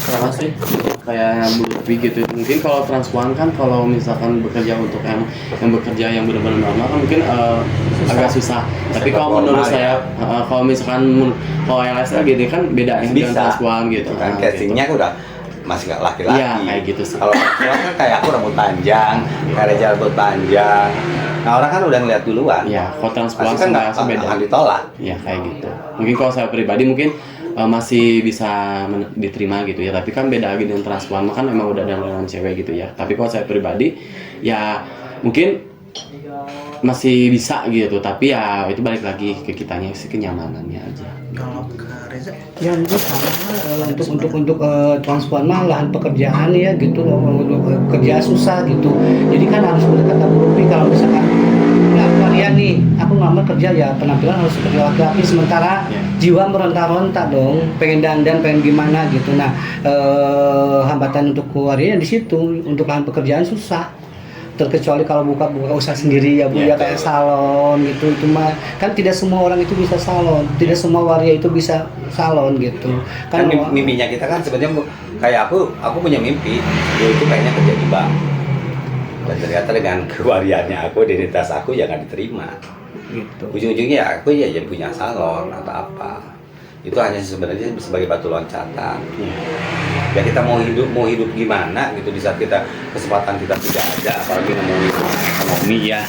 S3: Sama sih kayak Bu Lutfi gitu. Mungkin kalau transpuan kan kalau misalkan bekerja untuk yang bekerja yang benar-benar normal kan mungkin agak susah. Tapi kalau menurut saya kalau misalkan kalau LSL gitu kan beda yang dengan transpuan gitu.
S1: Kan casingnya
S3: gitu.
S1: udah masih laki-laki.
S3: Iya kayak gitu sih.
S1: Kalau kan kayak aku rambut panjang, kayak rambut panjang. Nah orang kan udah ngeliat duluan.
S3: Iya, kalau transpuan
S1: pasti kan
S3: sama beda.
S1: akan ditolak.
S3: Iya kayak gitu. Mungkin kalau saya pribadi mungkin masih bisa diterima gitu ya, tapi kan beda lagi dengan transpuan kan memang udah ada dengan cewek gitu ya. Tapi kalau saya pribadi ya mungkin masih bisa gitu, tapi ya itu balik lagi ke kitanya sih, kenyamanannya aja.
S2: Kalau Kak Reza?
S4: Ya itu sama untuk transpuan mah lahan pekerjaan ya gitu loh, untuk kerja susah gitu. Jadi kan harus kata Bu Lutfi kalau misalkan ya waria nih, aku ngelamar kerja ya penampilan harus seperti laki-laki, sementara jiwa meronta-ronta dong, pengen dandan, pengen gimana gitu. Nah hambatan untuk waria di situ, untuk lahan pekerjaan susah. Terkecuali kalau buka usaha sendiri ya Bu ya, kayak salon gitu, itu mah kan tidak semua orang itu bisa salon, tidak semua waria itu bisa salon gitu
S1: Kan mimpinya kita kan sebenarnya kayak aku punya mimpi, itu kayaknya kerja di bank. Dan ternyata dengan kewariannya aku, identitas aku ya nggak diterima.
S4: gitu.
S1: Ujung-ujungnya aku ya jadi punya salon atau apa. Itu hanya sebenarnya sebagai batu loncatan. Ya kita mau hidup gimana gitu di saat kita kesempatan kita tidak ada, apalagi ngomongin ekonomi ya.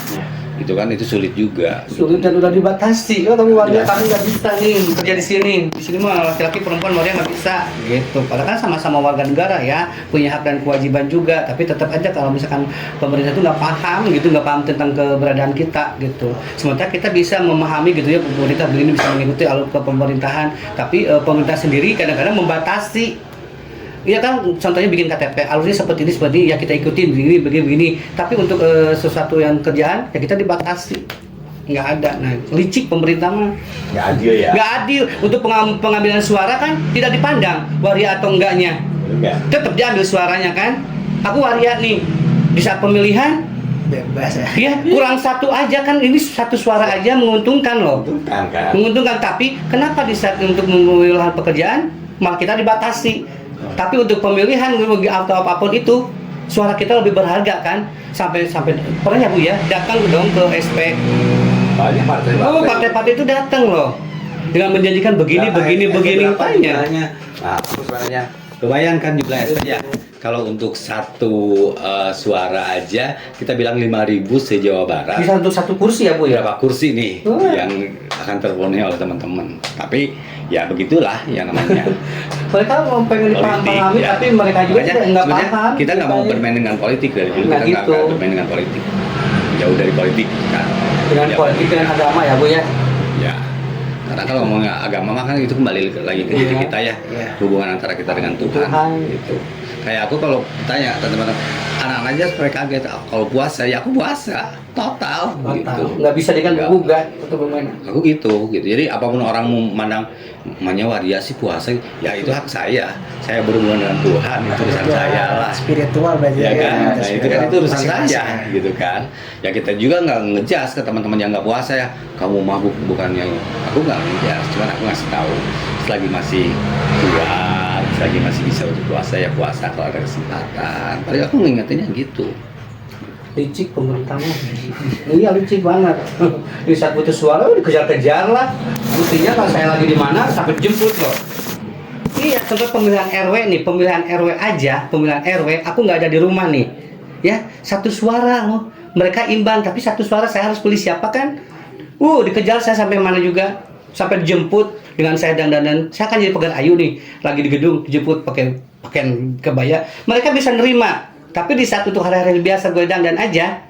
S1: Gitu kan itu sulit juga.
S4: Sulit dan udah dibatasi. Oh kamu waria, kamu nggak bisa nih kerja di sini. Di sini mah laki-laki perempuan waria nggak bisa gitu. Padahal kan sama-sama warga negara ya, punya hak dan kewajiban juga. Tapi tetap aja kalau misalkan pemerintah itu nggak paham gitu, nggak paham tentang keberadaan kita gitu. Sementara kita bisa memahami gitu ya, pemerintah begini bisa mengikuti alur kepemerintahan. Tapi pemerintah sendiri kadang-kadang membatasi. Iya kan, contohnya bikin KTP, alurnya seperti ini, ya kita ikutin begini. Tapi untuk sesuatu yang kerjaan, ya kita dibatasi. Nggak ada. Nah, licik pemerintah mah.
S1: Nggak adil ya.
S4: Nggak adil. Untuk pengambilan suara kan tidak dipandang waria atau enggaknya.
S1: Enggak.
S4: Tetap diambil suaranya kan. Aku waria nih. Di saat pemilihan,
S2: Bebas ya.
S4: ya kurang satu aja kan, ini satu suara aja menguntungkan loh.
S1: Kan.
S4: Menguntungkan, tapi kenapa di saat untuk memilih lahan pekerjaan malah kita dibatasi. Tapi untuk pemilihan atau apapun itu suara kita lebih berharga kan, sampai pernah ya Bu ya datang dong ke SP.
S1: Banyak
S4: Partai-partai itu datang loh dengan menjanjikan begini tanya.
S1: Nah, aku sebenarnya lumayan kan jumlah SP ya. Kalau untuk satu suara aja kita bilang 5.000 se-Jawa Barat.
S4: Bisa untuk satu kursi ya Bu ya.
S1: Berapa kursi nih yang akan terpenuhi oleh teman-teman. Tapi ya begitulah yang namanya.
S4: Mereka mau pengen dipahami,
S1: ya.
S4: Tapi mereka juga nggak paham.
S1: Kita nggak mau bermain dengan politik dari dulu.
S4: Nggak
S1: Kita
S4: gitu.
S1: nggak bermain dengan politik. Jauh dari politik kan.
S4: Dengan
S1: Ya,
S4: politik, dengan agama ya Bu ya.
S1: Ya. Karena kalau ngomongin agama mah kan itu kembali lagi ke diri kita ya.
S4: Iya.
S1: Hubungan antara kita dengan Tuhan. Gitu. Kayak aku kalau tanya teman-teman, anak-anak aja supaya kaget kalau puasa ya aku puasa total gitu.
S4: Nggak bisa dengan gugat untuk bermain.
S1: Aku gitu. Jadi apapun orang mau mandang namanya waria sih puasa, ya itu hak saya. Saya berhubungan dengan Tuhan, itu urusan saya lah.
S2: Spiritual berarti
S1: Ya kan, nah, itu kan itu urusan
S2: masing-masing.
S1: saya, gitu kan. Ya kita juga nggak ngejas ke teman-teman yang nggak puasa ya. Kamu mabuk bukannya, aku nggak ngejas, cuman aku ngasih tahu. Selagi masih kuat, selagi masih bisa untuk puasa ya puasa kalau ada kesempatan. Paling aku ngingetinnya gitu.
S4: Licik pemerintahnya. Iya licik banget. Di saat butuh suara dikejar-kejar lah. Buktinya kalau saya lagi di mana sampai dijemput loh. Iya, contoh pemilihan RW nih, pemilihan RW aja, pemilihan RW, aku nggak ada di rumah nih, ya satu suara loh, mereka imbang, tapi satu suara saya harus pilih siapa kan? Dikejar saya sampai mana juga, sampai dijemput dengan saya dandanan, saya kan jadi pegang ayu nih, lagi di gedung dijemput pakai pakaian kebaya, mereka bisa nerima, tapi di saat untuk hari-hari biasa gue dandan aja,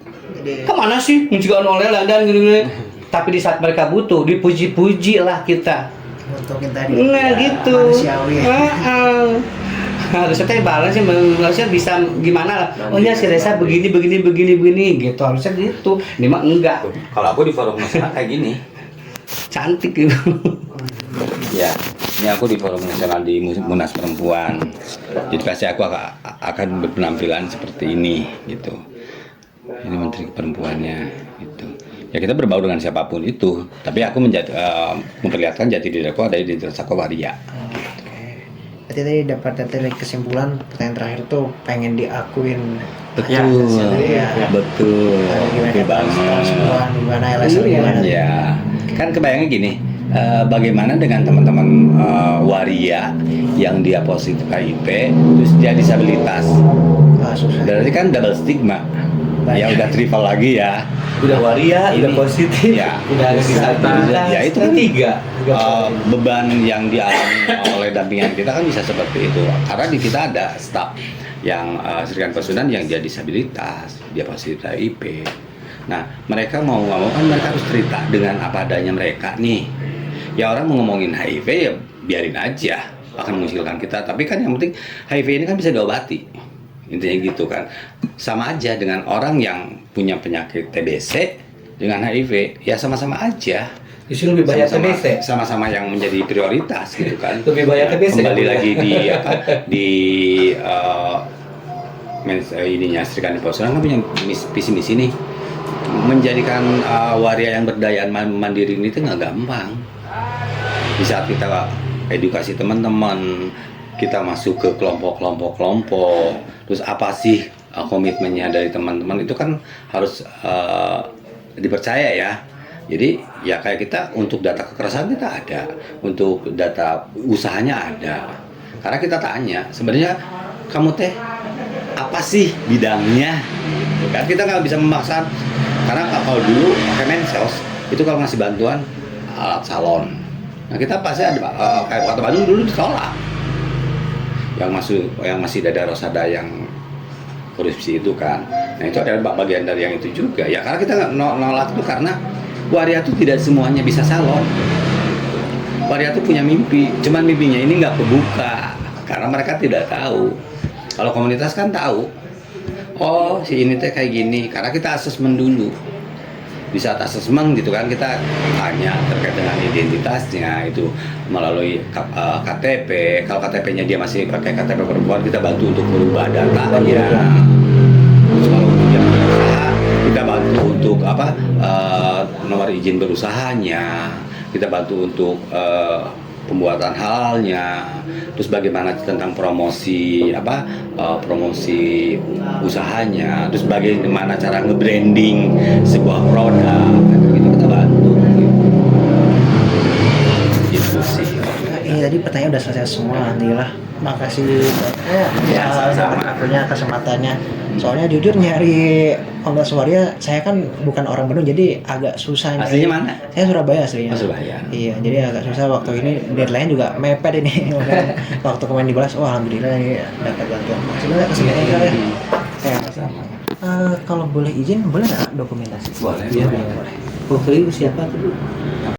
S4: kemana sih? Mencegah oleh dandan gini-gini. Tapi di saat mereka butuh, dipuji-puji lah kita.
S2: Untuk yang tadi
S4: Nah gitu.
S2: manusiawi.
S4: Harusnya teh balance sih, harusnya bisa gimana lah. Oh ya si Reza begini gitu, harusnya gitu. Ini mah enggak,
S1: Kalau aku di forum nasional kayak gini.
S4: cantik gitu.
S1: Ya, ini aku di forum nasional di Munas Perempuan. Jadi pasti aku akan berpenampilan seperti ini gitu. Ini menteri perempuannya gitu. Ya kita berbau dengan siapapun itu, tapi aku memperlihatkan jati diri aku ada di Desa Waria.
S2: Berarti tadi dapat dari kesimpulan pertanyaan terakhir tuh pengen diakuin.
S1: Betul,
S2: Ya.
S1: betul.
S2: Gimana
S1: Oke banget.
S2: semua gimana LSM gimana?
S1: Ya, kan kebayangnya gini, bagaimana dengan teman-teman waria yang dia positif HIV, terus dia disabilitas,
S2: Susah.
S1: berarti kan double stigma. Ya udah triple lagi ya.
S4: Udah waria, udah
S1: Ini-
S4: positif,
S1: ya,
S4: udah ada disabilitas.
S1: ya itu kan
S4: tiga.
S1: beban yang dialami oleh dampingan kita kan bisa seperti itu. Karena di kita ada staf yang Serikandi Pasuruan yang dia disabilitas, dia positif HIV. Nah, mereka mau nggak mau kan mereka harus cerita dengan apa adanya mereka nih. Ya orang mau ngomongin HIV ya biarin aja, akan menghasilkan kita. Tapi kan yang penting HIV ini kan bisa diobati. Intinya gitu kan. Sama aja dengan orang yang punya penyakit TBC dengan HIV, ya sama-sama aja.
S4: Justru lebih banyak
S1: Sama-sama-
S4: TBC.
S1: sama-sama yang menjadi prioritas gitu kan.
S4: Lebih banyak
S1: Ya,
S4: TBC.
S1: kembali lagi di ininya Serikandi Pasuruan kan punya visi misi nih, menjadikan waria yang berdaya mandiri ini tuh nggak gampang. Di saat kita edukasi teman-teman, kita masuk ke kelompok, terus apa sih komitmennya dari teman-teman itu kan harus dipercaya ya. Jadi ya kayak kita untuk data kekerasan kita ada, untuk data usahanya ada. Karena kita tanya sebenarnya kamu teh apa sih bidangnya? Kan kita nggak bisa memaksa. Karena kalau dulu Kemensos itu kalau ngasih bantuan alat salon, nah kita pasti ada kayak Kota Bandung dulu ditolak. Yang masih dada rosada yang korupsi itu kan. Nah itu adalah bagian dari yang itu juga. Ya karena kita nggak nolak itu karena waria itu tidak semuanya bisa salon. Waria itu punya mimpi, cuman mimpinya ini nggak kebuka karena mereka tidak tahu. Kalau komunitas kan tahu. Oh si ini teh kayak gini. Karena kita asesmen dulu. Di saat asesmen gitu kan kita tanya terkait dengan identitasnya itu melalui KTP. Kalau KTP-nya dia masih pakai KTP perempuan, kita bantu untuk merubah datanya. Terus kalau untuk yang berusaha, kita bantu untuk nomor izin berusahanya. Kita bantu untuk pembuatan halalnya. Terus bagaimana tentang promosi promosi usahanya. Terus bagaimana cara nge-branding sebuah produk. Itu kita bantu. Gitu sih.
S2: Ini tadi pertanyaan udah selesai semua, alhamdulillah. Makasih
S1: Ya, sama-sama.
S2: akhirnya kesempatannya. Soalnya jujur nyari komunitas waria, saya kan bukan orang Bandung jadi agak susah.
S1: Aslinya mana?
S2: Saya Surabaya aslinya.
S1: Oh, Surabaya.
S2: Iya, jadi agak susah waktu ini deadline juga mepet ini. Makanya waktu kemarin dibalas, oh alhamdulillah ini dapat bantuan. Sebenarnya kesempatan ya. Ya. Kalau boleh izin, boleh nggak dokumentasi?
S1: Boleh.
S4: Iya.
S2: Boleh.
S4: Foto ibu siapa tuh?